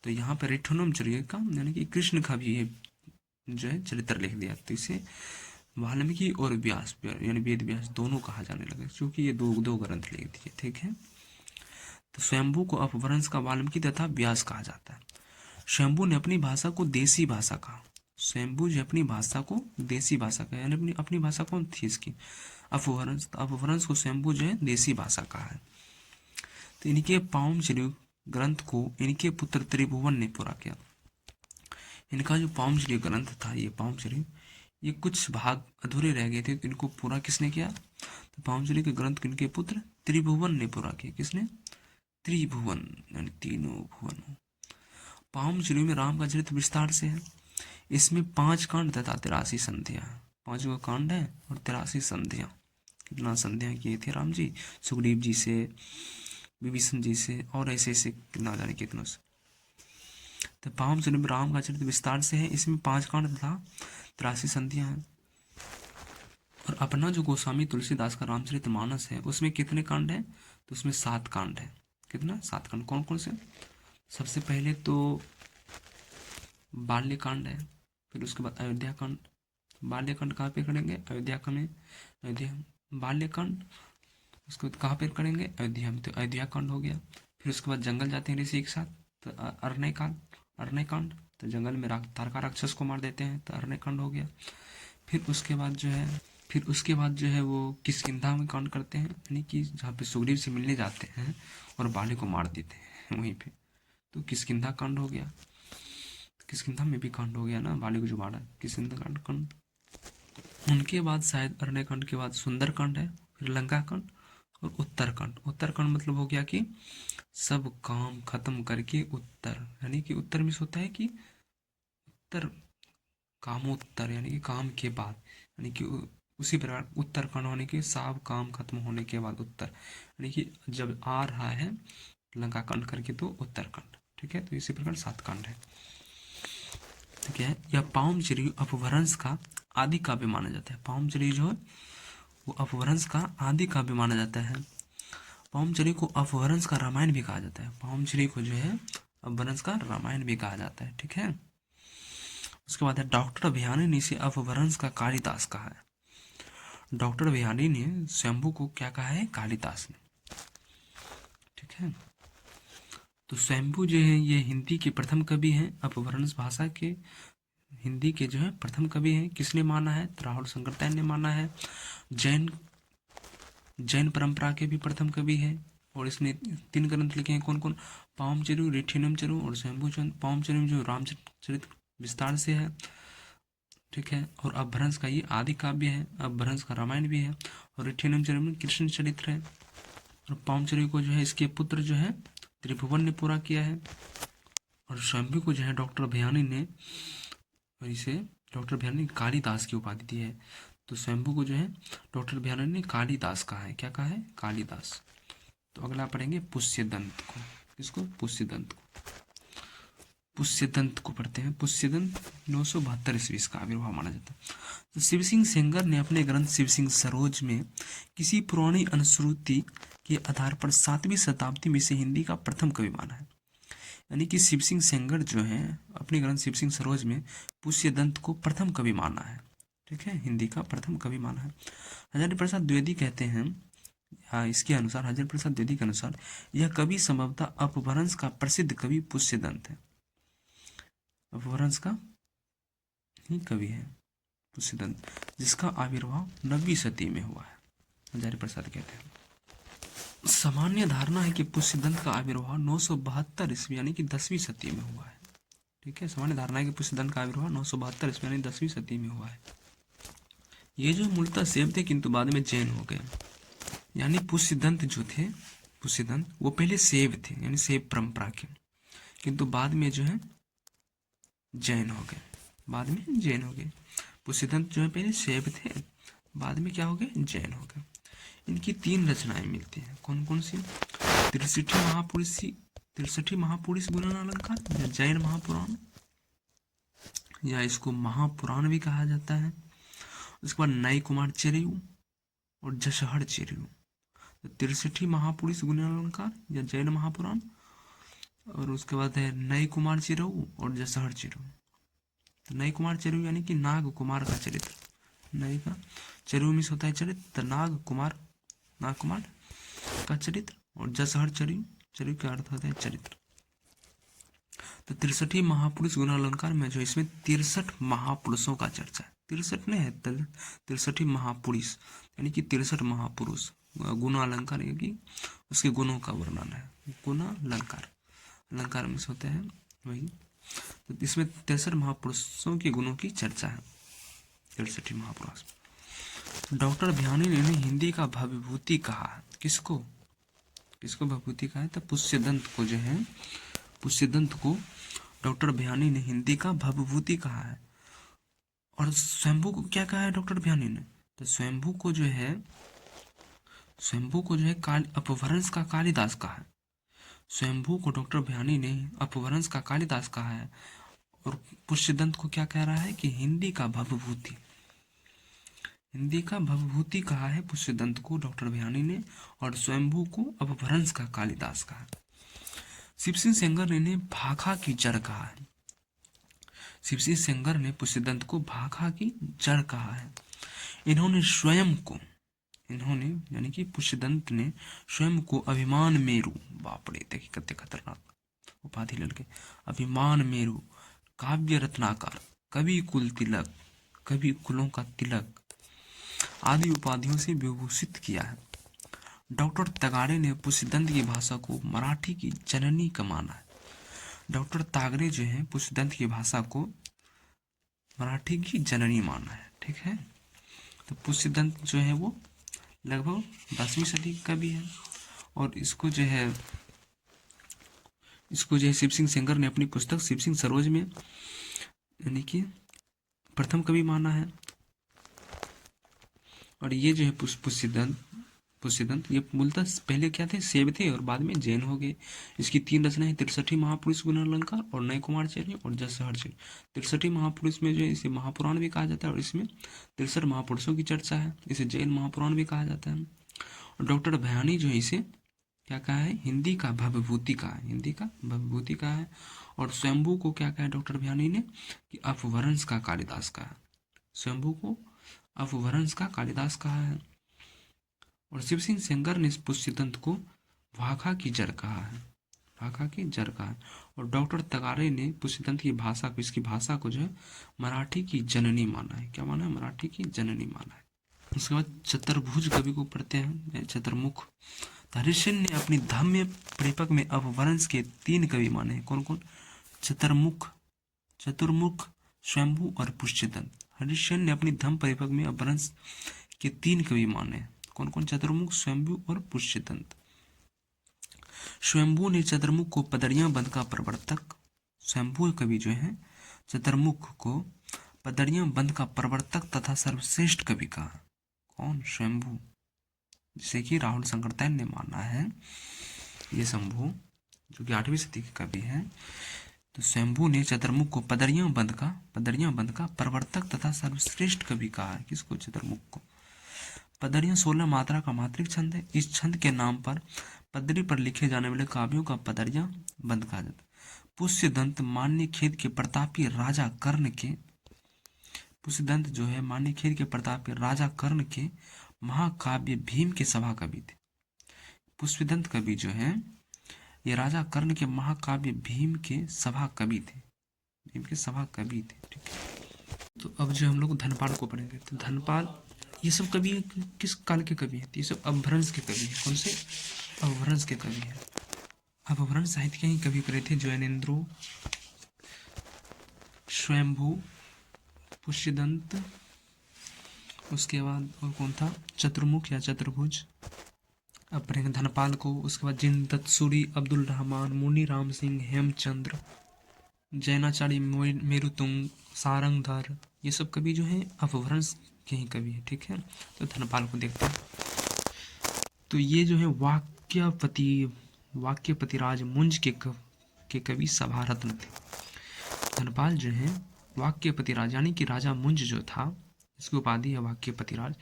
तो यहाँ पर रिठोनिमचरित का यानी कि कृष्ण का भी जो है चरित्र लिख दिया। तो इसे वाल्मीकि और व्यास यानी वेद व्यास दोनों कहा जाने लगा, क्योंकि ये दो ग्रंथ लिख दिए। ठीक है, तो स्वयंभू को अपभ्रंश का वाल्मीकि तथा व्यास कहा जाता है। स्वयंभू ने अपनी भाषा को देसी भाषा कहा। स्वयंभू जो अपनी भाषा को देसी भाषा कहा, यानी अपनी भाषा कौन थी इसकी? अपभ्रंश। अपभ्रंश को स्वयंभू जो है देसी भाषा कहा है। तो इनके पावमचरित ग्रंथ को इनके पुत्र त्रिभुवन ने पूरा किया। इनका जो पावमचरित ग्रंथ था, ये पावमचरित, ये कुछ भाग अधूरे रह गए थे, तो इनको पूरा किसने किया? तो पावमचरित के ग्रंथ को इनके पुत्र त्रिभुवन ने पूरा किया। किसने? त्रिभुवन यानी तीनों भुवन। पावमचरित में राम का चरित्र विस्तार से है। इसमें 5 कांड तथा 83 संधियां। 5 कांड है और 83 संधियां। कितना संधियां किए थे राम जी? सुग्रीव जी से, विभीषण जी से और ऐसे ऐसे कितना जाने कितनों से। तो पावमचरित में राम का चरित्र विस्तार से है। इसमें 5 कांड तथा 83 संधियां हैं। और अपना जो गोस्वामी तुलसीदास का रामचरितमानस है उसमें कितने कांड हैं? तो उसमें 7 कांड है। कितना? 7 कांड। कौन कौन से? सबसे पहले तो बाल्यकांड है, फिर उसके बाद अयोध्या कांड। बाल्यकांड कहाँ पे करेंगे? अयोध्या में। अयोध्या बाल्यकांड। उसके बाद कहाँ पे करेंगे? अयोध्या में। तो अयोध्या कांड हो गया। फिर उसके बाद जंगल जाते हैं ऋषि एक साथ, तो अरण्य कांड। तो जंगल में तारका राक्षस को मार देते हैं, तो अरण्यकांड हो गया। फिर उसके बाद जो है वो किष्किंधा में कांड करते हैं, यानी कि जहाँ पे सुग्रीव से मिलने जाते हैं और बाली को मार देते हैं वहीं पे, तो किष्किंधा कांड हो गया। किष्किंधा में भी कांड हो गया ना, बाली को जो मारा, किष्किंधा कांड। उनके बाद शायद अरण्यकांड के बाद सुंदरकांड है, फिर लंका कांड और उत्तरकांड। उत्तरकांड मतलब हो गया कि सब काम खत्म करके उत्तर, यानी कि उत्तर में होता है कि उत्तर, कामोत्तर यानी कि काम के बाद, यानी कि उसी प्रकार उत्तरकांड होने के सब काम खत्म होने के बाद उत्तर, यानी कि जब आ रहा है लंका कांड करके तो उत्तरकांड। ठीक है, तो इसी प्रकार 7 कांड है। ठीक है, यह पाउमचरी अपभ्रंश का आदि काव्य माना जाता है। पाउमचरी जो है वो अपभ्रंश का आदि काव्य माना जाता है। पाउमचरी को अपभ्रंश का रामायण भी कहा जाता है। पाउमचरी को जो है अपभ्रंश का रामायण भी कहा जाता है। ठीक है, उसके बाद है डॉक्टर अभियानी ने इसे अपभ्रंश का कालिदास कहा है। डॉक्टर अभियानी ने स्वयंभू को क्या कहा है? कालिदास ने। ठीक है, तो स्वयंभू जो है ये हिंदी के प्रथम कवि हैं, अपभ्रंश भाषा के हिंदी के जो है प्रथम कवि हैं। किसने माना है? तो राहुल शंकरतैन ने माना है। जैन परंपरा के भी प्रथम कवि है, और इसने 3 ग्रंथ लिखे हैं। कौन कौन? पावमचरू, रिठिनमचरू और स्वयंभूचंद। पावमचरू जो रामचरित विस्तार से है। ठीक है, और अपभ्रंश का ये आदि काव्य है। अपभ्रंश का रामायण भी है, और रिठिनमचरू में कृष्ण चरित्र है। और पावमचरू को जो है इसके पुत्र जो है त्रिभुवन ने पूरा किया है। और स्वयंभू को जो है डॉक्टर अभियानी ने, और इसे डॉक्टर अभियानी ने कालिदास की उपाधि दी है। तो स्वयंभू को जो है डॉक्टर अभियानी ने कालिदास कहा है। क्या कहा है? कालिदास। तो अगला पढ़ेंगे पुष्यदंत को। किसको? पुष्यदंत को। पुष्यदंत को पढ़ते हैं। पुष्यदंत 972 ईस्वी का आविर्भाव माना जाता है। तो शिव सिंह सेंगर ने अपने ग्रंथ शिव सिंह सरोज में किसी पुरानी अनुश्रुति के आधार पर 7वीं शताब्दी में से हिंदी का प्रथम कवि माना है। यानी कि शिव सिंह सेंगर जो है अपने ग्रंथ शिव सिंह सरोज में पुष्यदंत को प्रथम कवि माना है। ठीक है, हिंदी का प्रथम कवि माना है। हजारी प्रसाद द्विवेदी कहते हैं, इसके अनुसार, हजारी प्रसाद द्विवेदी के अनुसार यह कवि संभवतः अपभ्रंश का प्रसिद्ध कवि पुष्यदंत है। अपभ्रंश का ही कवि है पुष्यदंत, जिसका आविर्भाव 9वीं सदी में हुआ है, हजारी प्रसाद कहते हैं। सामान्य धारणा है कि पुष्यदंत का आविर्भाव 972 ईस्वी यानी कि 10वीं सदी में हुआ है। ठीक है, सामान्य धारणा है कि पुष्यदंत का आविर्भाव 972 ईस्वी यानी 10वीं सदी में हुआ है। ये जो मूलतः सेव थे किंतु बाद में जैन हो गए। यानी पुष्यदंत जो थे, पुष्यदंत वो पहले सेव थे, यानी सेव परंपरा के, किंतु बाद में जो है जैन हो गए। बाद में जैन हो गए। पुष्यदंत जो है पहले शैव थे, बाद में क्या हो गए? जैन हो गए। इनकी 3 रचनाएं मिलती हैं। कौन कौन सी? 63 महापुरुष गुणन अलंकार, या जैन महापुराण, या इसको महापुराण भी कहा जाता है। उसके बाद नई कुमार चेरयू और जशहर चेरयू। तो 63 महापुरुष गुणन अलंकार या जैन महापुराण, और उसके बाद है नई कुमार चेरयू और जशहर चेरयू। तो नई कुमार चेरयू यानी कि नाग कुमार का चरित्र, नई का चेरयू में होता है चरित्र, तो नाग कुमार का चरित्र, और जशहर चेरयू, चेरयू का अर्थ होता है चरित्र। तो 63 महापुरुष गुण अलंकार में जो इसमें 63 महापुरुषों का चर्चा है। 63 नहीं है, 63 महापुरुष यानी कि 63 महापुरुष। गुण अलंकार यानी उसके गुणों का वर्णन है। गुण अलंकार, अलंकार में होते हैं वही। तो इसमें 63 महापुरुषों के गुणों की चर्चा है। 63 महापुरुष। डॉक्टर अभियानी ने हिंदी का भवभूति कहा है। किसको भवभूति कहा है? तो पुष्यदंत को जो है, पुष्यदंत को डॉक्टर अभियानी ने हिंदी का भवभूति कहा है। और स्वयंभू को क्या कहा है डॉक्टर अभियानी ने? तो स्वयंभू को जो है अपभ्रंश का कालिदास कहा है। स्वयंभू को डॉक्टर अभियानी ने अपभ्रंश का कालिदास कहा है, और पुष्यदंत को क्या कह रहा है कि हिंदी का भवभूति कहा है पुष्यदंत को डॉक्टर अभियानी ने, और स्वयंभू को अपभ्रंश का कालिदास कहा। शिव सिंह सेंगर ने भाखा की जड़ कहा है। शिव सिंह सेंगर ने पुष्यदंत को भाखा की जड़ कहा है। इन्होंने यानी कि पुष्यदंत ने स्वयं को अभिमान मेरु, बाप रे देखिए कितने खतरनाक उपाधि लड़के, अभिमान मेरु काव्य रत्नाकर, कवि कुल तिलक, कवि कुलों का तिलक आदि उपाधियों से विभूषित किया है। डॉक्टर तगाड़े ने पुष्यदंत की भाषा को मराठी की जननी का माना है। डॉक्टर तागड़े जो है पुष्यदंत की भाषा को मराठी की जननी माना है। ठीक है, तो पुष्यदंत जो है वो लगभग 10वीं सदी का भी है, और इसको जो है शिव सिंह सेंगर ने अपनी पुस्तक शिव सिंह सरोज में यानी कि प्रथम कवि माना है। और ये जो है पुष्यदंत ये मूलतः पहले क्या थे, शैव थे और बाद में जैन हो गए। इसकी 3 रचनाएं 63 महापुरुष गुणालंकार और नए कुमारचर्य और जसहर्षि। 63 महापुरुष में जो है इसे महापुराण भी कहा जाता है, और इसमें 63 महापुरुषों की चर्चा है। इसे जैन महापुराण भी कहा जाता है। और डॉक्टर भयानी जो है इसे क्या कहा है, हिंदी का भवभूति कहा है, हिंदी का भवभूति कहा है। और स्वयंभू को क्या कहा है डॉक्टर भयानी ने, कि अपभ्रंश का कालिदास कहा है। स्वयंभू को अपभ्रंश का कालिदास कहा है। और शिव सिंह सेंगर ने पुष्यदंत को भाखा की जड़ कहा है, भाखा की जड़ कहा है। और डॉक्टर तगारे ने पुष्यदंत की भाषा को, इसकी भाषा को जो है मराठी की जननी माना है। क्या माना है, मराठी की जननी माना है। उसके बाद चतुर्भुज कवि को पढ़ते हैं, चतुर्मुख। हरिश्चंद्र ने अपनी धम्य परिपक में अपभ्रंश के 3 कवि माने हैं। कौन कौन, चतुर्मुख, स्वयंभू और पुष्यदंत। हरिश्चंद्र ने अपनी धम्म परिपक में अपभ्रंश के 3 कवि माने हैं। कौन कौन, चतुर्मुख, स्वयंभू और पुष्यदंत। स्वयंभू ने चतुर्मुख को पदरियां बंद का प्रवर्तक, स्वयंभू कवि जो है चतुर्मुख को पदरियां बंद का प्रवर्तक तथा सर्वश्रेष्ठ कवि कहा। कौन, स्वयंभू, जिसे कि राहुल शंकरतैन ने माना है। ये शंभू जो कि 8वीं सदी के कवि हैं। तो स्वयंभू ने चतुर्मुख को पदरियां बंद का प्रवर्तक तथा सर्वश्रेष्ठ कवि कहा है। किसको, चतुर्मुख को। पदरियां 16 मात्रा का मात्रिक छंद है। इस छंद के नाम पर पदरी पर लिखे जाने वाले काव्यों का पदरियां बंद कहा जाता है। पुष्यदंत मान्य खेद के प्रतापी राजा कर्ण के, पुष्यदंत जो है मान्य खेद के प्रतापी राजा कर्ण के महाकाव्य भीम के सभा कवि थे। पुष्यदंत कवि जो है ये राजा कर्ण के महाकाव्य भीम के सभा कवि थे, भीम के सभा कवि थे। ठीक है, तो अब जो हम लोग धनपाल को पढ़ेंगे। तो धनपाल ये सब कवि किस काल के कवि हैं, ये सब अपभ्रंश के कवि हैं। कौन से, अपभ्रंश के कवि हैं। अपभ्रंश साहित्य के ही कवि करे थे जैनेन्द्रो, स्वयंभू, पुष्यदंत, उसके बाद और कौन था, चतुर्मुख या चतुर्भुज। अब पढ़ेंगे धनपाल को। उसके बाद जिनदत्त सूरी, अब्दुल रहमान, मुनि राम सिंह, हेमचंद्र, जैनाचार्य, मेरुतुंग, सारंगधर, ये सब कवि जो हैं अपभ्रंश के ही कवि हैं। ठीक है, तो धनपाल को देखते हैं। तो ये जो है वाक्यपतिराज मुंज के कवि सभारत्न थे। धनपाल जो है वाक्यपतिराज यानी कि राजा मुंज जो था, इसकी उपाधि है वाक्यपतिराज।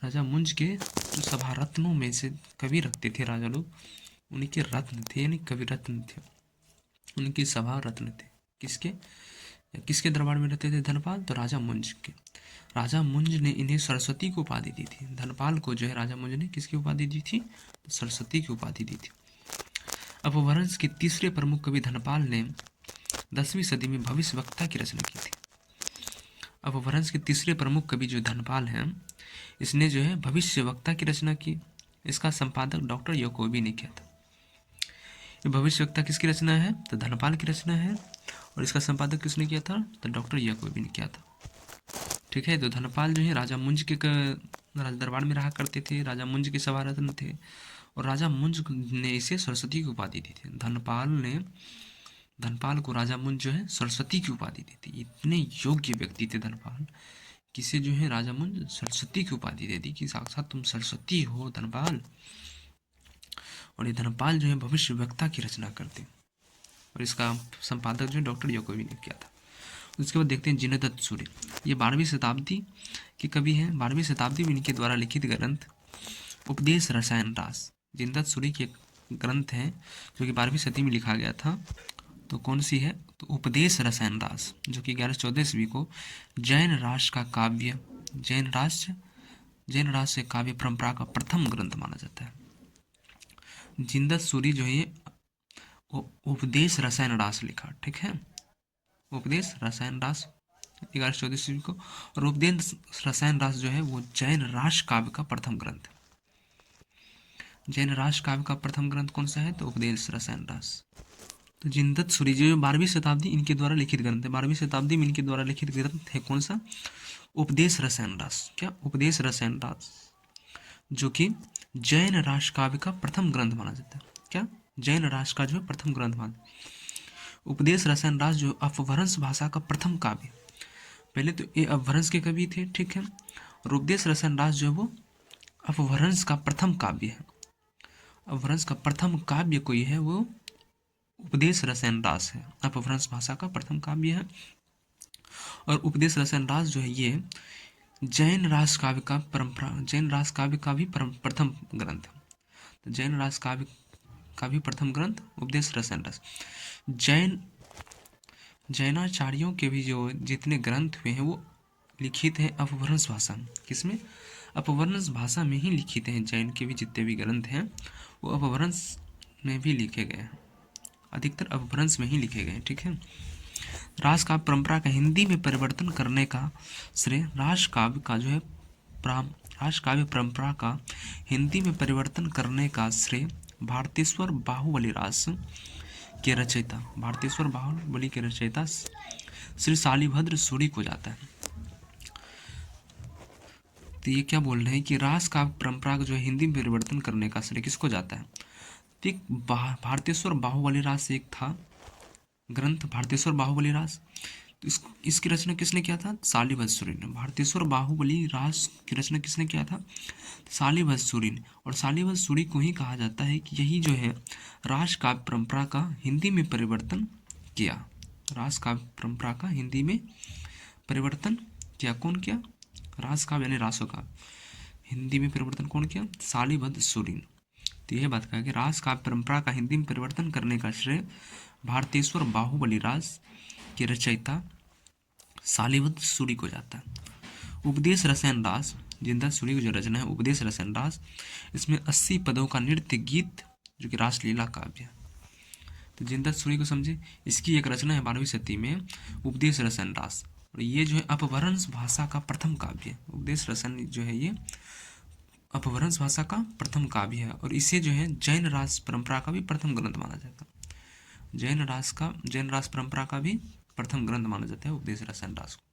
राजा मुंज के जो सभारत्नों में से कवि रखते थे राजा लोग, उनके रत्न थे यानी कवि रत्न थे, उनकी सभा रत्न थे। किसके दरबार में रहते थे धनपाल, तो राजा मुंज के। राजा मुंज ने इन्हें सरस्वती की उपाधि दी थी। धनपाल को जो है राजा मुंज ने किसकी उपाधि दी थी, तो सरस्वती की उपाधि दी थी। अपभ्रंश के तीसरे प्रमुख कवि धनपाल ने 10वीं सदी में भविष्यवक्ता की रचना की थी। अपभ्रंश के तीसरे प्रमुख कवि जो धनपाल हैं, इसने जो है भविष्यवक्ता की रचना की। इसका संपादक डॉक्टर याकोबी ने किया था। ये भविष्यवक्ता किसकी रचना है, तो धनपाल की रचना है। और इसका संपादक किसने किया था, तो डॉक्टर याकोबी ने किया था। ठीक है, तो धनपाल जो है राजा मुंज के राज दरबार में रहा करते थे, राजा मुंज के सभारत्न थे, और राजा मुंज ने इसे सरस्वती की उपाधि दी थी। धनपाल को राजा मुंज जो है सरस्वती की उपाधि दी थी। इतने योग्य व्यक्ति थे धनपाल, किसे जो है राजा मुंज सरस्वती की उपाधि दे दी कि साक्षात तुम सरस्वती हो धनपाल। और ये धनपाल जो है भविष्यवक्ता की रचना करते, और इसका संपादक जो डॉक्टर याकोबी ने किया था। उसके बाद देखते हैं जिनदत्त सूरी। ये 12वीं शताब्दी के कवि हैं। 12वीं शताब्दी में इनके द्वारा लिखित ग्रंथ उपदेश रसायन रास, जिनदत्त सूरी के ग्रंथ हैं जो कि 12वीं सदी में लिखा गया था। तो कौन सी है, तो उपदेश रसायन रास, जो कि 1114 ईस्वी को जैन राष्ट्र का काव्य, जैन राष्ट्र से काव्य परंपरा का प्रथम ग्रंथ माना जाता है। जिनदत्त सूरी जो है उपदेश रसायन रास लिखा। ठीक है, उपदेश रसायन रास 1114 ईस्वी को। और उपदेश रसायन रास जो है वो जैन रास काव्य का प्रथम ग्रंथ है। जैन रास काव्य का प्रथम ग्रंथ कौन सा है? तो उपदेश रसायन रास। तो जिनदत्त सूरी जो 12वीं शताब्दी इनके द्वारा लिखित ग्रंथ है, 12वीं शताब्दी में इनके द्वारा लिखित ग्रंथ है कौन सा? उपदेश रसायन रास। क्या? उपदेश रसायन रास, जो कि जैन रास काव्य का प्रथम ग्रंथ माना जाता है। क्या? जैन रास का जो है प्रथम ग्रंथ माना। उपदेश रसायन रास जो अपभ्रंश भाषा का प्रथम काव्य, पहले तो ये अपभ्रंश के कवि थे, ठीक है। और उपदेश रसायन रास जो है वो अपभ्रंश का प्रथम काव्य है। अपभ्रंश का प्रथम काव्य कोई है वो उपदेश रसायन रास है, अपभ्रंश भाषा का प्रथम काव्य है। और उपदेश रसायन रास जो है ये जैन रास काव्य का परंपरा, जैन रास काव्य का भी प्रथम ग्रंथ है। तो जैन रास काव्य का भी प्रथम ग्रंथ उपदेश रसायन रास। जैनाचार्यों के भी जो जितने ग्रंथ हुए हैं वो लिखित हैं अपभ्रंश भाषा में। किसमें? अपभ्रंश भाषा में ही लिखित हैं। जैन के भी जितने भी ग्रंथ हैं वो अपभ्रंश में भी लिखे गए हैं, अधिकतर अपभ्रंश में ही लिखे गए हैं, ठीक है। रास काव्य परंपरा का हिंदी में परिवर्तन करने का श्रेय रास काव्य का जो है रास काव्य परंपरा का हिंदी में परिवर्तन करने का श्रेय भारतेश्वर बाहुबली रास के रचयिता, भारतेश्वर बाहुबली के रचयिता श्री शालिभद्र सूरी को जाता है। तो ये क्या बोल रहे हैं कि रास काव्य परंपरा का जो है हिंदी में परिवर्तन करने का श्रेय किसको जाता है? तो भारतेश्वर बाहुबली रास एक था ग्रंथ, भारतेश्वर बाहुबली रास। तो इसकी रचना किसने किया था? शालिभद्र सूरी ने। भारतेश्वर बाहुबली रास की रचना किसने किया था? शालिभद्र सूरी ने। और शालिभद्र सूरी को ही कहा जाता है कि यही जो है रास काव्य परंपरा का हिंदी में परिवर्तन किया। रास काव्य परंपरा का हिंदी में परिवर्तन किया। कौन किया? रास काव्य यानी रासों का हिंदी में परिवर्तन कौन किया? शालिभद्र सूरी ने। तो यह बात कहा कि रास काव्य परंपरा का हिंदी में परिवर्तन करने का श्रेय भारतेश्वर बाहुबली रास के रचयिता शालिभद्र सूरी को जाता है। उपदेश रसायन रास, जिनदत्त सूरी की जो रचना है उपदेश रसायन रास, इसमें 80 पदों का नृत्य गीत जो कि रासलीला काव्य है। तो जिनदत्त सूरी को समझे, इसकी एक रचना है 12वीं शती में उपदेश रसायन रास। और ये जो है अपभ्रंश भाषा का प्रथम काव्य है। उपदेश रसायन जो है ये अपभ्रंश भाषा का प्रथम काव्य है। और इसे जो है जैन रास परंपरा का भी प्रथम ग्रंथ माना जाता है। जैन रास परंपरा का भी प्रथम ग्रंथ माना जाता है उपदेश रसायन रास को।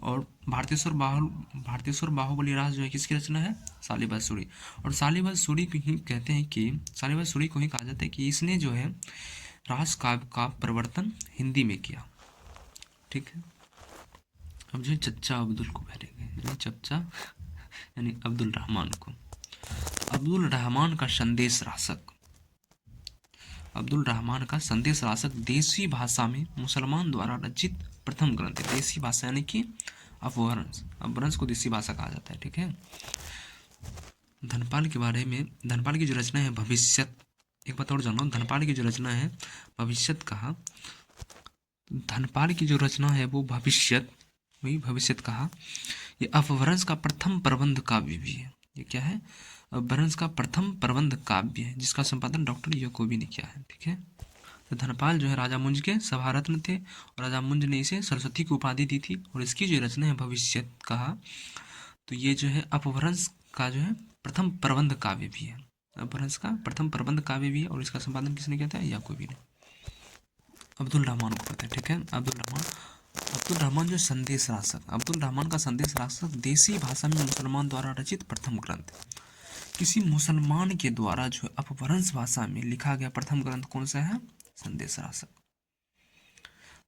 और भारतेश्वर बाहुबली रास जो है किसकी रचना है? शालिभद्र सूरी। और शालिभद्र सूरी को ही कहते हैं कि शालिभद्र सूरी को ही कहा जाता है कि इसने जो है रास काव्य का प्रवर्तन हिंदी में किया, ठीक है। अब जो चच्चा अब्दुल को भरेंगे, चच्चा यानी अब्दुल रहमान को। अब्दुल रहमान का संदेश रासक, अब्दुल रहमान का संदेश रासक देसी भाषा में मुसलमान द्वारा रचित प्रथम ग्रंथ है। देसी भाषा यानी कि अपभ्रंश को देसी भाषा कहा जाता है, ठीक है। धनपाल के बारे में, धनपाल की जो रचना है भविष्यत, एक बात और जानो, धनपाल की जो रचना है भविष्यत कहा, धनपाल की जो रचना है वो भविष्यत कहा। ये अपभ्रंश का प्रथम प्रबंध काव्य भी है। ये क्या है? अपभ्रंश का प्रथम प्रबंध काव्य है जिसका संपादन डॉक्टर याकोबी ने किया है, ठीक है। तो धनपाल जो है राजा मुंज के सभारत्न थे और राजा मुंज ने इसे सरस्वती की उपाधि दी थी। और इसकी जो रचना है भविष्यत कहा, तो ये जो है अपभ्रंश का जो है प्रथम प्रबंध काव्य भी है। अपभ्रंश का प्रथम प्रबंध काव्य भी है और इसका संपादन किसने किया था? याकोबी ने। अब्दुल रहमान को पता है, ठीक है। अब्दुल रहमान जो संदेश रासक, अब्दुल रहमान का संदेश रासक देसी भाषा में मुसलमान द्वारा रचित प्रथम ग्रंथ। किसी मुसलमान के द्वारा जो अपभ्रंश भाषा में लिखा गया प्रथम ग्रंथ कौन सा है? संदेश रासक।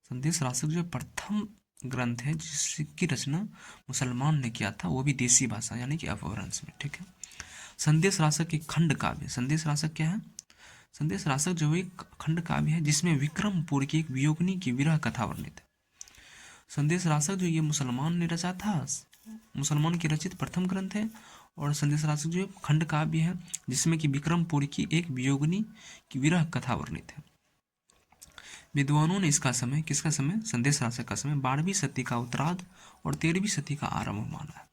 संदेश रासक जो प्रथम ग्रंथ है जिसकी रचना मुसलमान ने किया था, वो भी देसी भाषा यानी कि अपभ्रंश में, ठीक है। संदेश रासक एक खंड काव्य। संदेश रासक क्या है? संदेश रासक जो एक खंड काव्य है जिसमें विक्रमपुर की एक वियोगिनी की विरह कथा वर्णित है। संदेश रासक जो ये मुसलमान ने रचा था, मुसलमान की रचित प्रथम ग्रंथ है। और संदेश रासक जो खंड काव्य है जिसमें कि विक्रमपुर की एक वियोगिनी की विरह कथा वर्णित है। विद्वानों ने इसका समय, किसका समय? संदेश रासक का समय 12वीं शती का उत्तरार्ध और 13वीं शती का आरंभ माना है।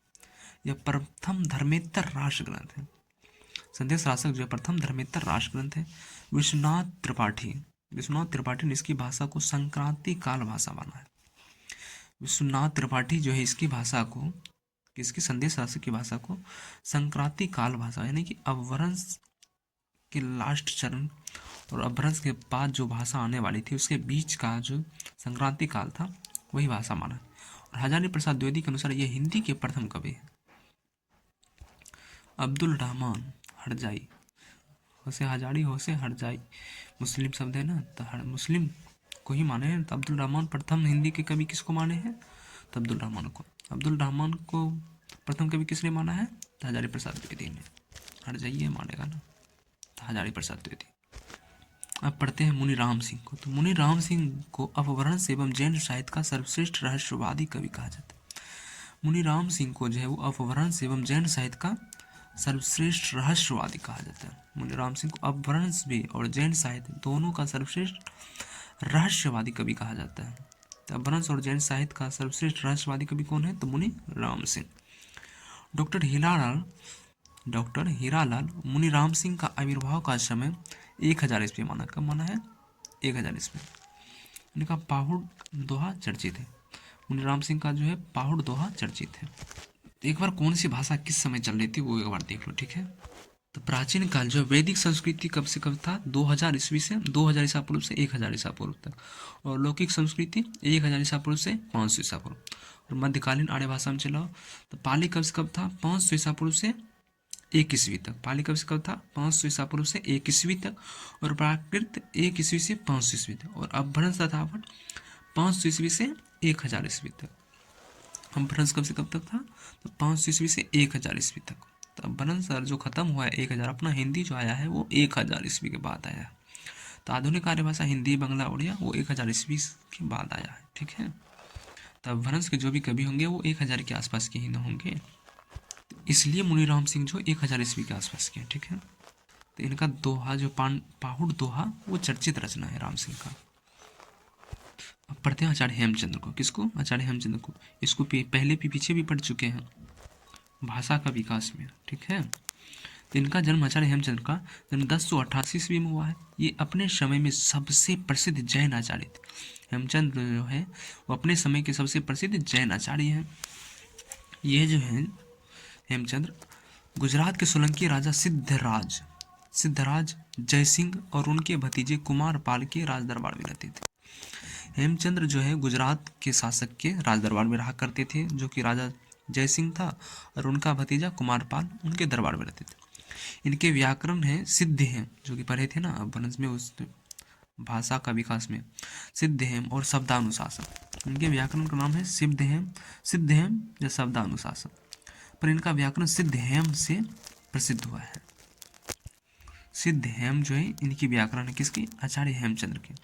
यह प्रथम धर्मेतर रास ग्रंथ है। संदेश रासक जो प्रथम धर्मेतर रास ग्रंथ है। विश्वनाथ त्रिपाठी विश्वनाथ त्रिपाठी ने इसकी भाषा को संक्रांति काल भाषा माना है। विश्वनाथ त्रिपाठी जो है इसकी भाषा को, किसकी, संदेश शास्त्र की भाषा को संक्रांति काल भाषा, यानी कि अपभ्रंश के लास्ट चरण और अपभ्रंश के बाद जो भाषा आने वाली थी उसके बीच का जो संक्रांति काल था वही भाषा माना है। और हजारी प्रसाद द्विवेदी के अनुसार यह हिंदी के प्रथम कवि है। अब्दुल रहमान हरजाई, होसे हजारी होसे हरजाई मुस्लिम शब्द है ना, तो मुस्लिम को ही माने हैं। तो अब्दुल रहमान प्रथम हिंदी के कवि किसको माने हैं? तो अब्दुल रहमान को। अब्दुल रहमान को प्रथम कवि किसने माना है? तो हजारी प्रसाद द्विवेदी ने। हरजाई मानेगा ना, तो हजारी प्रसाद द्विवेदी। अब पढ़ते हैं मुनि राम सिंह को। तो मुनि राम सिंह को अपभ्रंश एवं जैन साहित्य का सर्वश्रेष्ठ रहस्यवादी कवि कहा जाता है। मुनि राम सिंह को जो है वो अपभ्रंश एवं जैन साहित्य का सर्वश्रेष्ठ रहस्यवादी कहा जाता है। मुनि राम सिंह को अपभ्रंश भी और जैन साहित्य दोनों का सर्वश्रेष्ठ रहस्यवादी कवि कहा जाता है। तो अपभ्रंश और जैन साहित्य का सर्वश्रेष्ठ रहस्यवादी कवि कौन है? तो मुनि राम सिंह। डॉक्टर हीरालाल मुनि राम सिंह का आविर्भाव का समय 1000 ईस्वी माना। कब माना है? 1000 ईस्वी। उनका पाहुड़ दोहा चर्चित है। मुनि राम सिंह का जो है पाहुड़ दोहा चर्चित है। एक बार कौन सी भाषा किस समय चल रही थी वो एक बार देख लो, ठीक है। तो प्राचीन काल जो वैदिक संस्कृति कब से कब था? 2000 ईस्वी से 2000 ईसा पूर्व से 1000 ईसा पूर्व तक। और लौकिक संस्कृति 1000 ईसा पूर्व से 500 ईसा पूर्व। और मध्यकालीन आर्य भाषा में चला तो पाली कब से कब था? 500 ईसा पूर्व से 1 ईस्वी तक। पाली कब से कब था? 500 ईसा पूर्व से 1 ईस्वी तक। और प्राकृत 1 ईस्वी से 500 ईस्वी तक। और अपभ्रंश तथा 500 ईस्वी से 1000 ईस्वी तक। अपभ्रंश कब से कब तक था? तो 500 ईस्वी से 1000 ईस्वी तक। तो अपभ्रंश जो खत्म हुआ है 1000, अपना हिंदी जो आया है वो 1000 ईस्वी के बाद आया है। तो आधुनिक आर्य भाषा हिंदी, बांग्ला, उड़िया वो 1000 ईस्वी के बाद आया है, ठीक है। तो अपभ्रंश के जो भी कवि होंगे वो 1000 के आसपास के ही न होंगे। तो इसलिए मुनि राम सिंह जो 1000 ईस्वी के आसपास के, ठीक है। तो इनका दोहा जो पाहुड़ दोहा वो चर्चित रचना है राम सिंह का। अब पढ़ते हैं आचार्य हेमचंद्र को। किसको? आचार्य हेमचंद्र को। इसको पहले भी पीछे भी पढ़ चुके हैं भाषा का विकास में, ठीक है। तो इनका जन्म, आचार्य हेमचंद्र का जन्म 1088 ईस्वी में हुआ है। ये अपने समय में सबसे प्रसिद्ध जैन आचार्य थे। हेमचंद्र जो है वो अपने समय के सबसे प्रसिद्ध जैन आचार्य हैं। ये जो है हेमचंद्र गुजरात के सोलंकी राजा सिद्धराज जयसिंह और उनके भतीजे कुमार पाल के राज दरबार में रहते थे। हेमचंद्र जो है गुजरात के शासक के राज दरबार में रहा करते थे, जो कि राजा जयसिंह था, और उनका भतीजा कुमारपाल उनके दरबार में रहते थे। इनके व्याकरण है सिद्ध हेम, जो कि पढ़े थे ना अपभ्रंश में, उस भाषा का विकास में सिद्ध हेम और शब्दानुशासन। इनके व्याकरण का नाम है सिद्ध हेम या शब्दानुशासन। पर इनका व्याकरण सिद्ध हेम से प्रसिद्ध हुआ है। सिद्ध हेम जो है इनकी व्याकरण है किसकी? आचार्य हेमचंद्र की।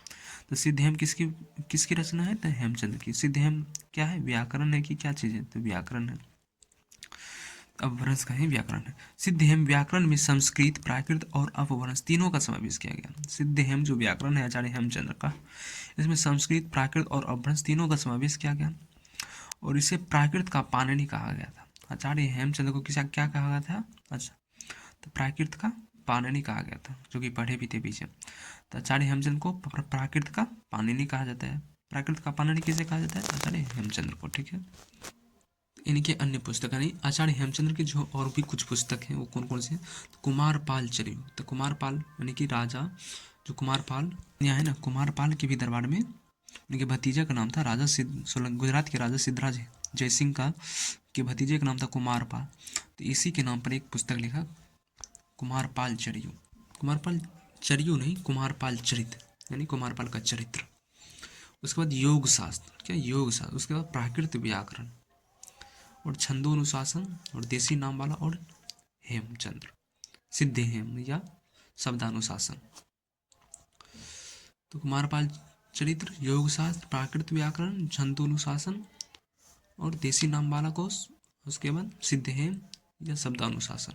तो सिद्ध हेम किसकी रचना है? तो हेमचंद्र की। सिद्ध हेम क्या है? व्याकरण है कि क्या चीज़ है? तो व्याकरण है। अपभ्रंश का ही व्याकरण है। सिद्ध हेम व्याकरण में संस्कृत, प्राकृत और अपभ्रंश तीनों का समावेश किया गया। सिद्ध हेम जो व्याकरण है आचार्य हेमचंद्र का, इसमें संस्कृत, प्राकृत और अपभ्रंश तीनों का समावेश किया गया। और इसे प्राकृत का पाणिनि कहा गया था। आचार्य हेमचंद्र को क्या कहा गया था? अच्छा, तो प्राकृत का पाणिनि कहा गया था, जो कि पढ़े भी थे पीछे। तो आचार्य हेमचंद्र को प्राकृत का पाणिनि कहा जाता है। प्राकृत का पाणिनि किसे कहा जाता है? आचार्य हेमचंद्र को, ठीक है। इनके अन्य पुस्तक यानी आचार्य हेमचंद्र की जो और भी कुछ पुस्तक हैं वो कौन कौन से हैं? तो कुमारपाल चरियो। तो कुमारपाल यानी कि राजा जो कुमारपाल यहाँ है ना, कुमारपाल के भी दरबार में उनके भतीजे का नाम था राजा गुजरात के राजा सिद्धराज जयसिंह का के भतीजे का नाम था कुमारपाल। तो इसी के नाम पर एक पुस्तक लिखा कुमारपाल चरियो। कुमारपाल चरियो नहीं, कुमारपाल चरित यानी कुमारपाल का चरित्र। उसके बाद योग शास्त्र, क्या योग शास्त्र। उसके बाद प्राकृत व्याकरण और छंदोनुशासन और देसी नाम वाला और हेमचंद्र, सिद्ध हेम या शब्दानुशासन। तो कुमारपाल चरित्र, योग शास्त्र, प्राकृत व्याकरण, छंदोनुशासन और देसी नाम वाला कोश, उसके बाद सिद्ध हेम या शब्दानुशासन,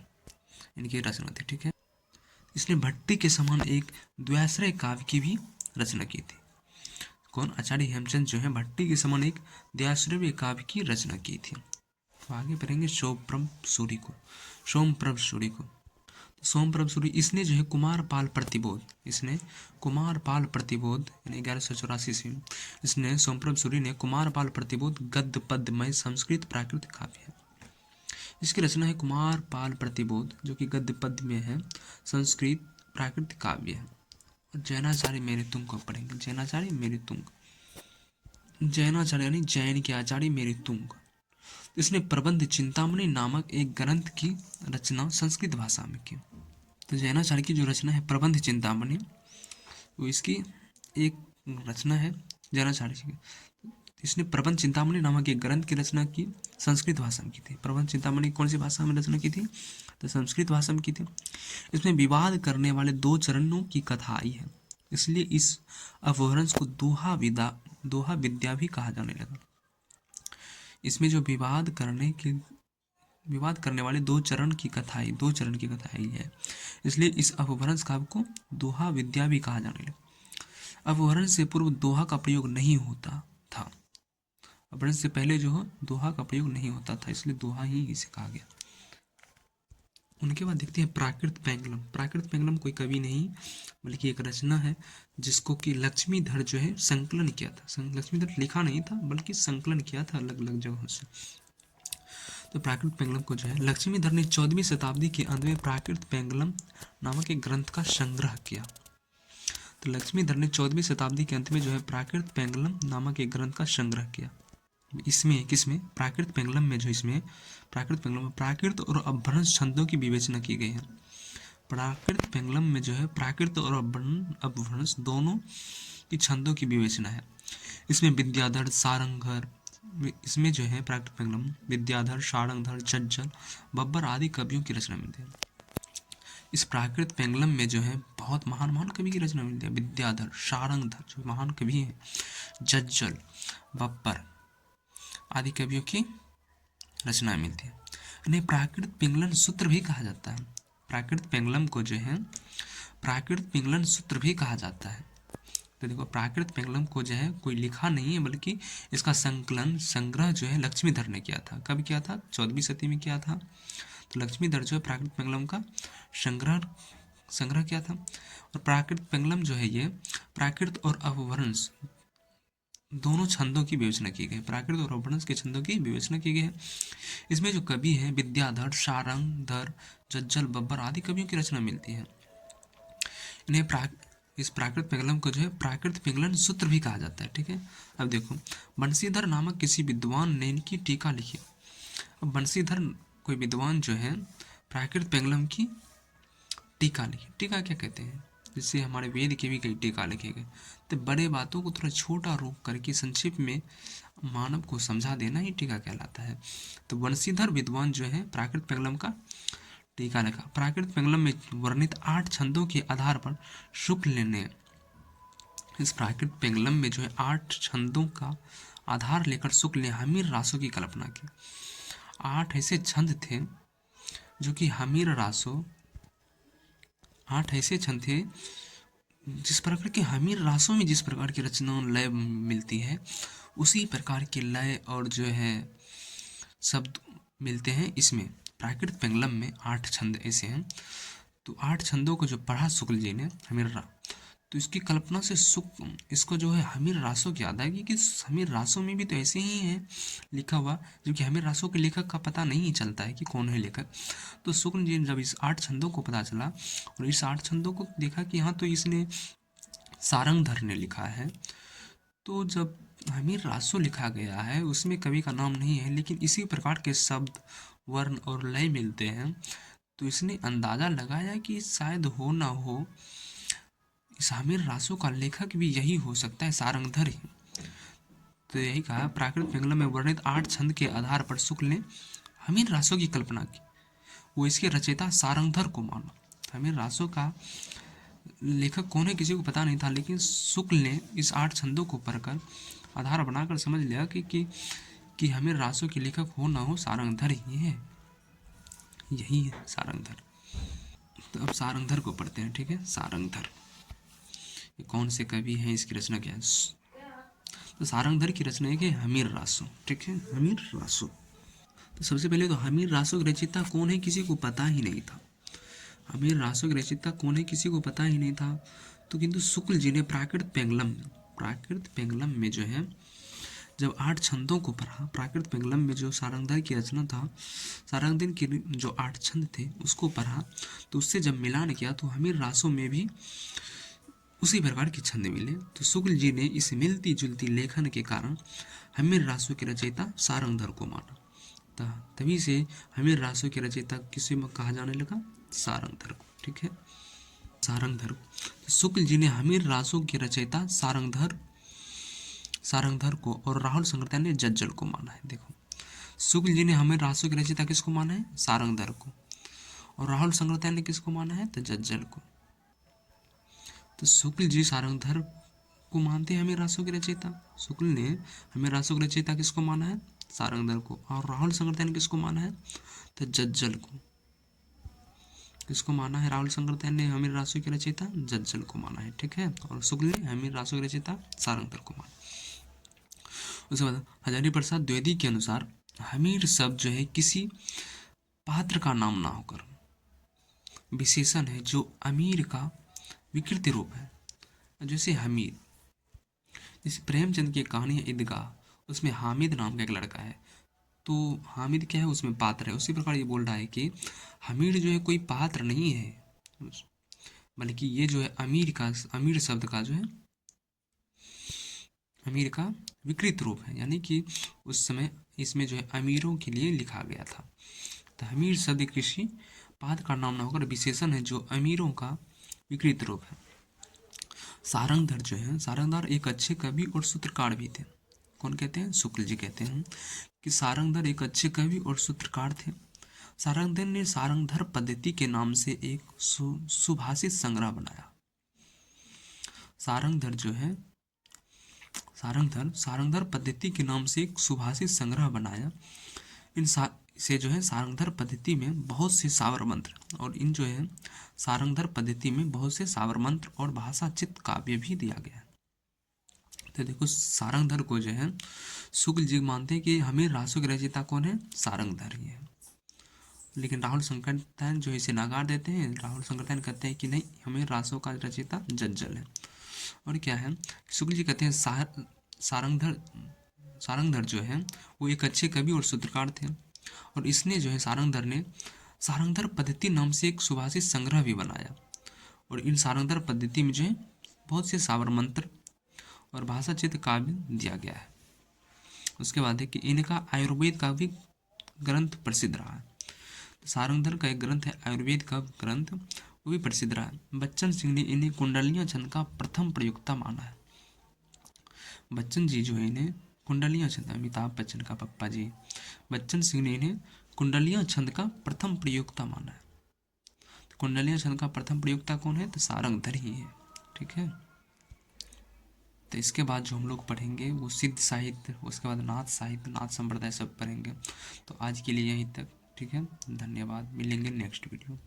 इनकी रचना थी, ठीक है। इसने भट्टी के समान एक द्व्याश्रय काव्य की भी रचना की थी। कौन? आचार्य हेमचंद जो है भट्टी के समान एक द्व्याश्रय काव्य की रचना की थी। तो आगे पढ़ेंगे सोमप्रभ सूरी को। सोमप्रभ सूरी इसने जो है कुमारपाल प्रतिबोध, इसने कुमारपाल प्रतिबोध यानी 1184 ईस्वी, इसने सोमप्रभ सूरी ने कुमारपाल प्रतिबोध गद्य पद्यमय संस्कृत प्राकृत काव्य है। इसकी रचना है कुमारपाल प्रतिबोध, जो कि गद्य पद्य में है, संस्कृत प्राकृत काव्य है। और जैनाचार्य मेरे तुंग को पढ़ेंगे, जैनाचार्य मेरे तुंग, जैनाचार्य यानी जैन के आचार्य मेरे तुंग। इसने प्रबंध चिंतामणि नामक एक ग्रंथ की रचना संस्कृत भाषा में की। तो जैनाचार्य की जो रचना है प्रबंध चिंतामणि, वो इसकी एक रचना है जैनाचार्य की। इसने प्रबंध चिंतामणि नामक एक ग्रंथ की रचना की, संस्कृत भाषा में की थी। प्रबंध चिंतामणि कौन सी भाषा में रचना की थी? तो संस्कृत भाषा में की थी। इसमें विवाद करने वाले 2 चरणों की कथा आई है, इसलिए इस अपभ्रंश को दोहा विद्या भी कहा जाने लगा। इसमें जो विवाद करने वाले 2 चरण की कथा आई है, इसलिए इस अपभ्रंश काव्य को दोहा विद्या भी कहा जाने लगा। अपभ्रंश से पूर्व दोहा का प्रयोग नहीं होता था, अपभ्रंश से पहले जो है दोहा का प्रयोग नहीं होता था, इसलिए दोहा ही इसे कहा गया। उनके बाद देखते हैं प्राकृत पेंगलम। प्राकृत पेंगलम कोई कवि नहीं बल्कि एक रचना है, जिसको कि लक्ष्मीधर जो है संकलन किया था। लक्ष्मीधर लिखा नहीं था बल्कि संकलन किया था अलग अलग जगहों से। तो प्राकृत पेंगलम को जो है लक्ष्मीधर ने 14वीं शताब्दी के अंत में प्राकृत पेंगलम नामक एक ग्रंथ का संग्रह किया। तो लक्ष्मीधर ने 14वीं शताब्दी के अंत में जो है प्राकृत पेंगलम नामक एक ग्रंथ का संग्रह किया। इसमें किसमें? प्राकृत पेंगलम में, जो इसमें प्राकृत पेंगलम में प्राकृत और अपभ्रंश छंदों की विवेचना की गई है। प्राकृत पेंगलम में जो है प्राकृत और अपभ्रंश दोनों की छंदों की विवेचना है। इसमें विद्याधर, सारंगधर, इसमें जो है प्राकृत पेंगलम विद्याधर, सारंगधर, जज्जल, बब्बर आदि कवियों की रचना मिलती है। इस प्राकृत पेंगलम में जो है बहुत महान महान कवि की रचना मिलती है। विद्याधर, सारंगधर जो महान कवि हैं, जज्जल, बब्बर आदि कवियों की रचना मिलती है। इन्हें प्राकृत पिंगलन सूत्र भी कहा जाता है। प्राकृत पेंगलम को जो है प्राकृत पिंगलन सूत्र भी कहा जाता है। तो देखो प्राकृत पेंगलम को जो है कोई लिखा नहीं है, बल्कि इसका संग्रह जो है लक्ष्मीधर ने किया था। कब किया था? 14वीं शताब्दी में किया था। तो लक्ष्मीधर जो है प्राकृत पेंगलम का संग्रह किया था। और प्राकृत पेंगलम जो है ये प्राकृत और अपभ्रंश दोनों छंदों की विवेचना की गई। प्राकृत और अपभ्रंश के छंदों की विवेचना की गई है। इसमें जो कवि हैं विद्याधर, सारंगधर, जज्जल, बब्बर आदि कवियों की रचना मिलती है। इन्हें इस प्राकृत पेंगलम को जो है प्राकृत पिंगलन सूत्र भी कहा जाता है। ठीक है, अब देखो बंशीधर नामक किसी विद्वान ने इनकी टीका लिखी। अब बंशीधर कोई विद्वान जो है प्राकृत पेंगलम की टीका लिखी। टीका क्या कहते हैं? जिससे हमारे वेद के भी कई टीका लिखे गए। तो बड़े बातों को थोड़ा छोटा रूप करके संक्षेप में मानव को समझा देना ही टीका कहलाता है। तो बंशीधर विद्वान जो है प्राकृत पेंगलम का टीका लिखा। प्राकृत पेंगलम में वर्णित 8 छंदों के आधार पर शुक्ल ने इस प्राकृत पेंगलम में जो है 8 छंदों का आधार लेकर शुक्ल ने हमीर रासों की कल्पना की। 8 ऐसे छंद थे जो कि हमीर रासों 8 ऐसे छंद थे जिस प्रकार के हमीर रासों में जिस प्रकार की रचना लय मिलती है, उसी प्रकार के लय और जो है शब्द मिलते हैं इसमें। प्राकृत पेंगलम में 8 छंद ऐसे हैं। तो 8 छंदों को जो पढ़ा शुक्ल जी ने तो इसकी कल्पना से इसको जो है हमीर रासों की याद आएगी कि हमीर रासों में भी तो ऐसे ही है लिखा हुआ, जो कि हमीर रासों के लेखक का पता नहीं चलता है कि कौन है लेखक। तो शुक्ल जी ने जब इस 8 छंदों को पता चला और इस 8 छंदों को देखा कि हाँ तो इसने सारंगधर ने लिखा है, तो जब हमीर रासों लिखा गया है उसमें कवि का नाम नहीं है, लेकिन इसी प्रकार के शब्द, वर्ण और लय मिलते हैं, तो इसने अंदाजा लगाया कि शायद हो ना हो इस हमीर रासों का लेखक भी यही हो सकता है, सारंगधर ही। तो यही कहा प्राकृत पेंगलम में वर्णित 8 छंद के आधार पर शुक्ल ने हमीर रासों की कल्पना की। वो इसके रचयिता सारंगधर को माना। हमीर रासों का लेखक कौन है किसी को पता नहीं था, लेकिन शुक्ल ने इस 8 छंदों को पढ़कर आधार बनाकर समझ लिया कि हमीर रासों के लेखक हो ना हो सारंगधर ही है, यही है सारंगधर। तो अब सारंगधर को पढ़ते हैं। ठीक है, सारंगधर ये कौन से कवि हैं, इसकी रचना क्या है? तो सारंगधर की रचना है कि हमीर रासों। ठीक है, हमीर रासों। तो सबसे पहले तो हमीर रासों के रचयिता कौन है किसी को पता ही नहीं था। हमीर रासों के रचयिता कौन है किसी को पता ही नहीं था। तो किंतु शुक्ल जी ने प्राकृत पेंगलम में जो है जब 8 छंदों को पढ़ा, प्राकृत पेंगलम में जो सारंगधर की रचना था, सारंगधर की जो 8 छंद थे उसको पढ़ा, तो उससे जब मिलान किया तो हमीर रासों में भी उसी प्रकार के छंद मिले। तो शुक्ल जी ने इस मिलती जुलती लेखन के कारण हमीर रासों के रचयिता सारंगधर को माना। तभी से हमीर रासों के रचयिता किसे में कहा जाने लगा? सारंगधर को। ठीक है, सारंगधर को। तो शुक्ल जी ने हमीर रासों के रचयिता सारंगधर को और राहुल संकृत्यायन ने जज्जल को माना है। देखो, शुक्ल जी ने हमीर रासों के रचयिता किसको माना है? सारंगधर को। और राहुल संकृत्यायन ने किसको माना है? तो जज्जल को। तो शुक्ल जी सारंगधर को मानते हैं हमीर रासों के रचयिता। शुक्ल ने हमीर रासों के रचयिता किसको माना है? सारंगधर को। और राहुल संकृत्यायन किसको माना है? तो जज्जल को। किसको माना है? राहुल संकृत्यायन ने हमीर रासों के रचयिता जज्जल को माना है। ठीक है, और शुक्ल ने हमीर रासों के रचयिता सारंगधर को माना। उसके बाद हजारी प्रसाद द्विवेदी के अनुसार हमीर शब्द जो है किसी पात्र का नाम ना होकर विशेषण है जो अमीर का विकृति रूप है। जैसे हमीर, जैसे प्रेमचंद की कहानी है ईदगाह, उसमें हामिद नाम का एक लड़का है, तो हामिद क्या है? उसमें पात्र है। उसी प्रकार ये बोल रहा है कि हमीर जो है कोई पात्र नहीं है, बल्कि ये जो है अमीर शब्द का जो है अमीर का विकृत रूप है, यानी कि उस समय इसमें जो है अमीरों के लिए लिखा गया था। तो हमीर शब्द किसी पात्र का नाम ना होकर विशेषण है जो अमीरों का विकृत रूप है। सारंगधर जो है, सारंगधर एक अच्छे कवि और सूत्रकार भी थे। कौन कहते हैं? शुक्ल जी कहते हैं कि सारंगधर एक अच्छे कवि और सूत्रकार थे। सारंगधर ने सारंगधर पद्धति के नाम से एक सुभाषित संग्रह बनाया। सारंगधर जो है, सारंगधर पद्धति के नाम से एक सुभाषित संग्रह बनाया। से जो है सारंगधर पद्धति में बहुत से सावर मंत्र और इन जो है सारंगधर पद्धति में बहुत से सावर मंत्र और भाषा चित्त काव्य भी दिया गया है। तो देखो, सारंगधर को जो है शुक्ल जी मानते हैं कि हमीर रासों के रचयिता कौन है? सारंगधर ही है। लेकिन राहुल संकृत्यायन जो इसे नकार देते हैं। राहुल संकृत्यायन कहते हैं कि नहीं, हमीर रासों का रचयिता जज्जल है। और क्या है, शुक्ल जी कहते हैं सारंगधर जो है वो एक अच्छे कवि और सूत्रकार थे, और इसने जो है सारंगधर ने सारंगधर पद्धति नाम से एक सुभाषित संग्रह भी बनाया। और इन सारंगधर पद्धति में जो है बहुत से सावर मंत्र और भाषा चित्र काव्य दिया गया है। उसके बाद है कि इनका आयुर्वेद का भी ग्रंथ प्रसिद्ध रहा है। सारंगधर का एक ग्रंथ है आयुर्वेद का ग्रंथ, वो भी प्रसिद्ध रहा है। बच्चन सिंह ने इन्हें कुंडलियां छंद का प्रथम प्रयोक्ता माना है। बच्चन जी जो है इन्हें कुंडलियां छंद, अमिताभ बच्चन का पप्पा जी बच्चन सिंह ने इन्हें कुंडलियां छंद का प्रथम प्रयोक्ता माना है। तो कुंडलियां छंद का प्रथम प्रयोक्ता कौन है? तो सारंगधर ही है। ठीक है, तो इसके बाद जो हम लोग पढ़ेंगे वो सिद्ध साहित्य, उसके बाद नाथ साहित्य, नाथ संप्रदाय सब पढ़ेंगे। तो आज के लिए यहीं तक। ठीक है, धन्यवाद, मिलेंगे नेक्स्ट वीडियो।